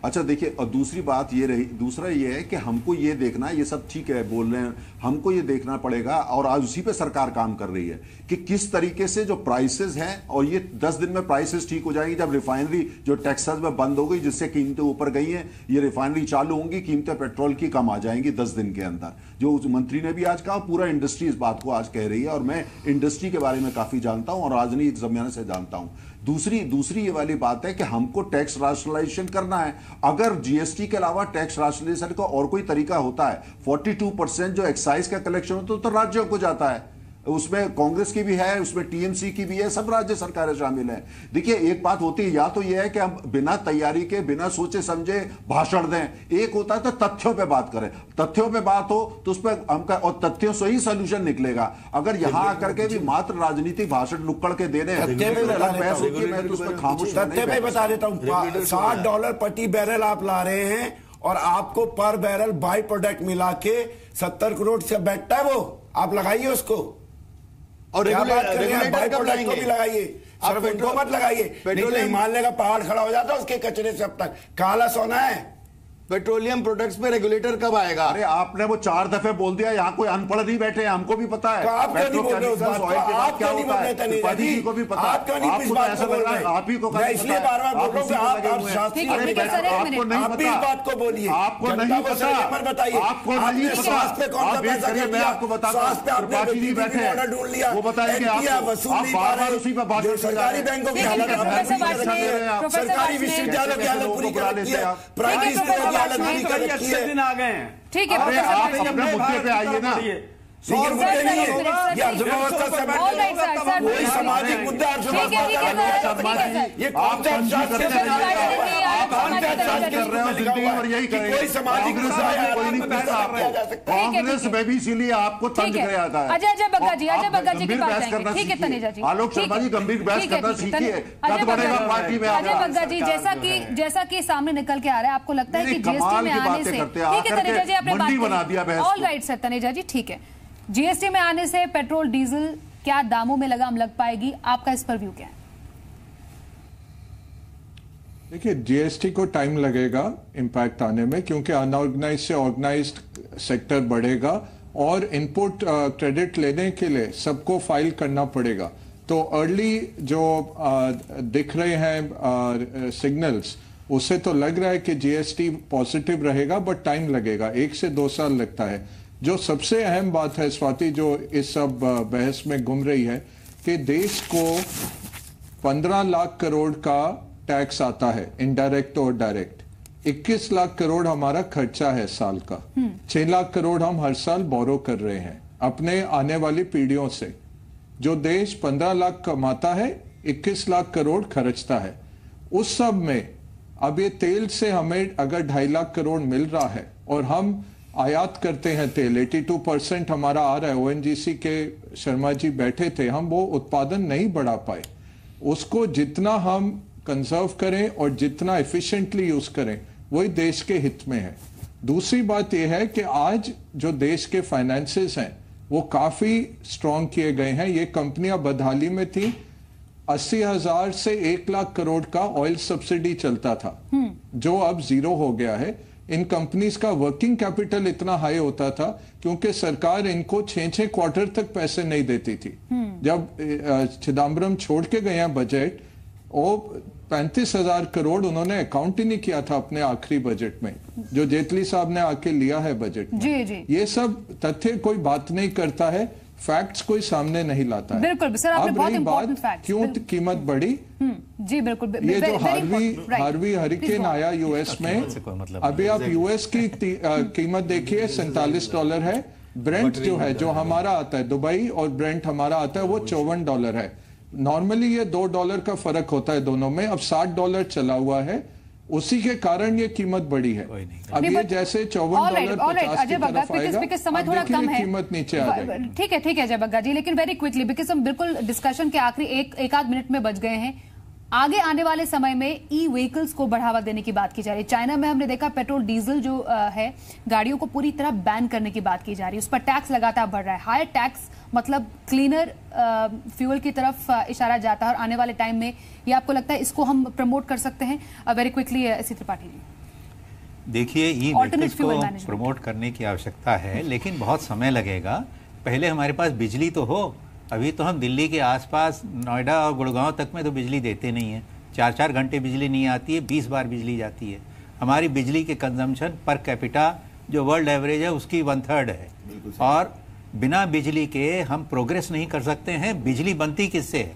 अच्छा देखिए, और दूसरी बात ये रही, दूसरा ये है कि हमको ये देखना, ये सब ठीक है बोल रहे हैं, हमको ये देखना पड़ेगा और आज उसी पे सरकार काम कर रही है कि किस तरीके से जो प्राइसेस हैं, और ये 10 दिन में प्राइसेस ठीक हो जाएंगी जब रिफाइनरी जो टेक्सास में बंद हो गई जिससे कीमतें ऊपर गई हैं, ये रिफाइनरी चालू होंगी, कीमतें पेट्रोल की कम आ जाएंगी 10 दिन के अंदर। जो मंत्री ने भी आज कहा, पूरा इंडस्ट्री इस बात को आज कह रही है और मैं इंडस्ट्री के बारे में काफी जानता हूं और राजनीतिक जमाने से जानता हूं। दूसरी ये वाली बात है कि हमको टैक्स राशनलाइजेशन करना है। अगर जीएसटी के अलावा टैक्स राशनलाइजेशन का और कोई तरीका होता है, 42% जो एक्साइज का कलेक्शन होता है तो राज्यों को जाता है, उसमें कांग्रेस की भी है, उसमें टीएमसी की भी है, सब राज्य सरकारें शामिल हैं। देखिए एक बात होती है, या तो यह है कि हम बिना तैयारी के, बिना सोचे समझे भाषण दें, एक होता है तो तथ्यों पे बात करें। तथ्यों पे बात हो तो उस पर हम और तथ्यों से ही सोल्यूशन निकलेगा। अगर यहां आकर के भी मात्र राजनीतिक भाषण नुक्कड़ के देने बहस होती है, मैं तो उस पर खामोश बता देता हूं। $60 प्रति बैरल आप ला रहे हैं और आपको पर बैरल बाई प्रोडक्ट मिला के 70 करोड़ से बैठता है, वो आप लगाइए उसको और रेगुलेटर को भी लगाइए, सिर्फ उनको मत लगाइए। हिमालय का पहाड़ खड़ा हो जाता है उसके कचरे से, अब तक काला सोना है। पेट्रोलियम प्रोडक्ट्स पे रेगुलेटर कब आएगा? अरे आपने वो 4 दफे बोल दिया, यहाँ कोई अनपढ़ नहीं बैठे, हमको भी पता है। आप क्यों नहीं बोल रहे उस बात को? आप क्यों नहीं बोल रहे तनेजा जी? को भी पता है। आप क्यों नहीं इस बात को बोल रहे? आप ही को मैं इसलिए बार-बार बोल रहा हूं कि आप शास्त्री आपको नहीं पता, इस बात को बोलिए, आपको नहीं पता, बताइए आपको नहीं पता। स्वास्थ्य पे कौन सा पैसा खर्च किया? आपको बताता हूं, स्वास्थ्य पे आपने नहीं बैठे ऑर्डर ढूंढ लिया, वो बताएंगे आप वसूल नहीं पा रहे, उसी पे भाषण सरकारी बैंकों की हालत, सरकारी विश्वविद्यालयों की हालत पूरी कर रखी है, प्राइवेट स्कूलों की हालत पूरी कर रखी है। दिन आ गए हैं, ठीक है। आप अपने मुद्दे पे आइए ना, लेकिन मुद्दे नहीं है, ये अर्थव्यवस्था से कोई सामाजिक मुद्दा अर्थव्यवस्था ये कौन सा अर्थशास्त्र कर रहे हो जिंदगी और यही करेंगे। कोई सामाजिक मुद्दा कोई नहीं पूछता आपको, कांग्रेस में भी इसीलिए आपको तंज कर आता है। अजय बग्गा जी की बात आएंगे, ठीक है तनेजा जी। आलोक शर्मा जी गंभीर बहस करना सीखिए, कद बढ़ेगा पार्टी में। अजय बग्गा जी जैसा कि सामने निकल के आ रहा है, आपको लगता है कि जीएसटी में आने से, ठीक है तनेजा जी आपने बात बना दिया बहस। ऑल राइट सर तनेजा जी, ठीक है। जीएसटी में आने से पेट्रोल डीजल क्या दामों में लगाम लग पाएगी, आपका इस पर व्यू क्या है? देखिए, जीएसटी को टाइम लगेगा इम्पैक्ट आने में, क्योंकि अनऑर्गेनाइज से ऑर्गेनाइज्ड सेक्टर बढ़ेगा और इनपुट क्रेडिट लेने के लिए सबको फाइल करना पड़ेगा। तो अर्ली जो दिख रहे हैं सिग्नल्स, उससे तो लग रहा है कि जीएसटी पॉजिटिव रहेगा, बट टाइम लगेगा, 1 से 2 साल लगता है। जो सबसे अहम बात है स्वाति, जो इस सब बहस में घूम रही है, कि देश को 15 लाख करोड़ का टैक्स आता है, इनडायरेक्ट और डायरेक्ट। 21 लाख करोड़ हमारा खर्चा है साल का। 6 लाख करोड़ हम हर साल बोरो कर रहे हैं अपने आने वाली पीढ़ियों से। जो देश 15 लाख कमाता है, 21 लाख करोड़ खर्चता है। उस सब में अब ये तेल से हमें अगर 2.5 लाख करोड़ मिल रहा है और हम आयात करते हैं तेल, 82% हमारा आ रहा है। ओएनजीसी के शर्मा जी बैठे थे, हम वो उत्पादन नहीं बढ़ा पाए। उसको जितना हम कंजर्व करें और जितना एफिशिएंटली यूज करें, वही देश के हित में है। दूसरी बात यह है कि आज जो देश के फाइनेंसेस हैं वो काफी स्ट्रांग किए गए हैं। ये कंपनियां बदहाली में थी। 80,000 से 1 लाख करोड़ का ऑयल सब्सिडी चलता था, जो अब 0 हो गया है। इन कंपनीज का वर्किंग कैपिटल इतना हाई होता था क्योंकि सरकार इनको 6-6 क्वार्टर तक पैसे नहीं देती थी। जब चिदम्बरम छोड़ के गए हैं बजट, वो 35,000 करोड़ उन्होंने अकाउंट ही नहीं किया था अपने आखिरी बजट में, जो जेटली साहब ने आके लिया है बजट में। जी। ये सब तथ्य कोई बात नहीं करता है, फैक्ट्स कोई सामने नहीं लाता है। बिल्कुल सर, आपने बहुत इंपॉर्टेंट फैक्ट्स। क्यों कीमत बढ़ी? जी बिल्कुल। ये जो हार्वी हरिकेन आया यूएस में, अभी आप यूएस की कीमत देखिए, $47 है। ब्रेंट जो है, जो हमारा आता है दुबई, और ब्रेंट हमारा आता है वो $54 है। नॉर्मली ये $2 का फर्क होता है दोनों में, अब $60 चला हुआ है। उसी के कारण ये कीमत बढ़ी है। अब ये जैसे $54 अजय बग्गा, बिकॉज़ समय थोड़ा कम है, कीमत नीचे आ जाएगी। ठीक है अजय बग्गा जी, लेकिन वेरी क्विकली, बिकॉज़ हम बिल्कुल डिस्कशन के आखिरी एक आध मिनट में बच गए हैं। आगे आने वाले समय में ई व्हीकल्स को बढ़ावा देने की बात की जा रही है। चाइना में हमने देखा पेट्रोल डीजल जो है गाड़ियों को पूरी तरह बैन करने की बात की जा रही है। उस पर टैक्स लगातार बढ़ रहा है। हायर टैक्स मतलब क्लीनर फ्यूल की तरफ इशारा जाता है, और आने वाले टाइम में ये आपको लगता है इसको हम प्रमोट कर सकते हैं? वेरी क्विकली इसी त्रिपाठी जी। देखिए, ई व्हीकल्स को प्रमोट करने की आवश्यकता है, लेकिन बहुत समय लगेगा। पहले हमारे पास बिजली तो हो। अभी तो हम दिल्ली के आसपास नोएडा और गुड़गांव तक में तो बिजली देते नहीं है। 4-4 घंटे बिजली नहीं आती है, 20 बार बिजली जाती है। हमारी बिजली के कंजम्पशन पर कैपिटा जो वर्ल्ड एवरेज है उसकी 1/3 है, और बिना बिजली के हम प्रोग्रेस नहीं कर सकते हैं। बिजली बनती किससे है?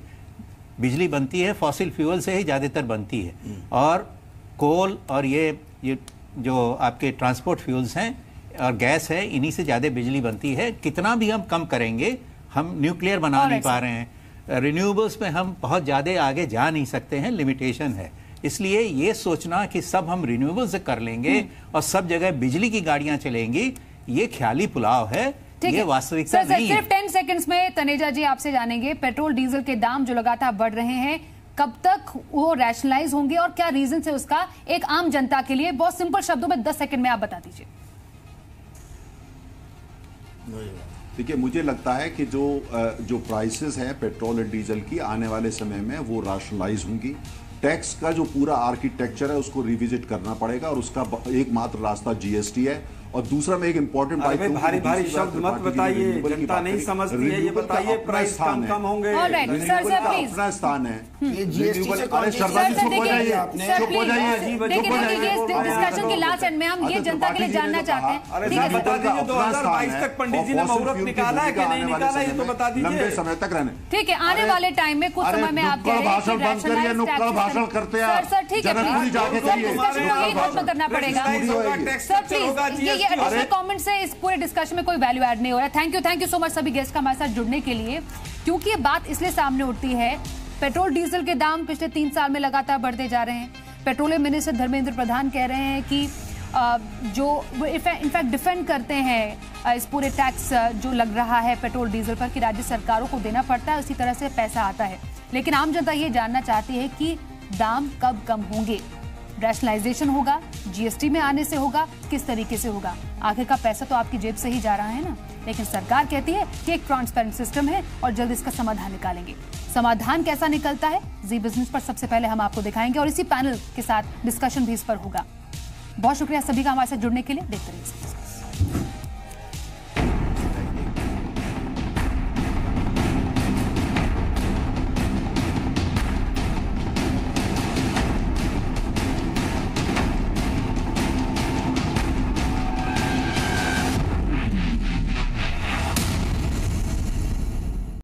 बिजली बनती है फॉसिल फ्यूल से ही ज़्यादातर बनती है, और कोल और ये जो आपके ट्रांसपोर्ट फ्यूल्स हैं और गैस है, इन्हीं से ज़्यादा बिजली बनती है। कितना भी हम कम करेंगे, हम न्यूक्लियर बना नहीं पा रहे हैं। रिन्यूएबल्स में हम बहुत ज़्यादा आगे जा नहीं सकते हैं, लिमिटेशन है। इसलिए ये सोचना कि सब हम रिन्यूएबल से कर लेंगे और सब जगह बिजली की गाड़ियां चलेंगी, ये ख्याली पुलाव है, ये वास्तविकता नहीं है। सिर्फ 10 सेकंड्स में तनेजा जी आपसे जानेंगे, पेट्रोल डीजल के दाम जो लगातार बढ़ रहे हैं, कब तक वो रैशनलाइज होंगे और क्या रीजन है उसका, एक आम जनता के लिए बहुत सिंपल शब्दों में 10 सेकंड में आप बता दीजिए। देखिए, मुझे लगता है कि जो प्राइसेस हैं पेट्रोल और डीजल की, आने वाले समय में वो राशनलाइज होंगी। टैक्स का जो पूरा आर्किटेक्चर है उसको रिविजिट करना पड़ेगा, और उसका एकमात्र रास्ता जीएसटी है। और दूसरा में एक इंपॉर्टेंट बात, भारी भारी शब्द मत बताइए, जनता नहीं समझती है। ये बताइए प्राइस कम होंगे। अपना स्थान है। डिस्कशन के लास्ट एंड में हम ये जनता के लिए जानना चाहते हैं, बता दीजिए 2022 तक पंडित जी ने मुहूर्त निकाला है कि नहीं निकाला, ये तो बता दीजिए। लंबे समय तक रहने। ठीक है, आने वाले टाइम में कुछ समय में आप भाषण बंद करिए, नुक्कड़ भाषण करते हैं सर। ठीक है, करना पड़ेगा सर, प्लीज। एडिशनल कमेंट से इस पूरे डिस्कशन में कोई वैल्यू ऐड नहीं हो रहा है। थैंक यू सो मच सभी गेस्ट का हमारे साथ जुड़ने के लिए, क्योंकि ये बात इसलिए सामने उठती है। पेट्रोल डीजल के दाम पिछले 3 साल में लगातार बढ़ते जा रहे हैं। पेट्रोलियम मिनिस्टर धर्मेंद्र प्रधान कह रहे हैं कि जो इनफैक्ट डिफेंड करते हैं इस पूरे टैक्स जो लग रहा है पेट्रोल डीजल पर, कि राज्य सरकारों को देना पड़ता है, उसी तरह से पैसा आता है। लेकिन आम जनता ये जानना चाहती है कि दाम कब कम होंगे। रैशनलाइजेशन होगा, जीएसटी में आने से होगा, किस तरीके से होगा? आखिर का पैसा तो आपकी जेब से ही जा रहा है ना। लेकिन सरकार कहती है कि एक ट्रांसपेरेंट सिस्टम है और जल्द इसका समाधान निकालेंगे। समाधान कैसा निकलता है जी बिजनेस पर सबसे पहले हम आपको दिखाएंगे और इसी पैनल के साथ डिस्कशन भी इस पर होगा। बहुत शुक्रिया सभी का हमारे साथ जुड़ने के लिए। देखते रहिए।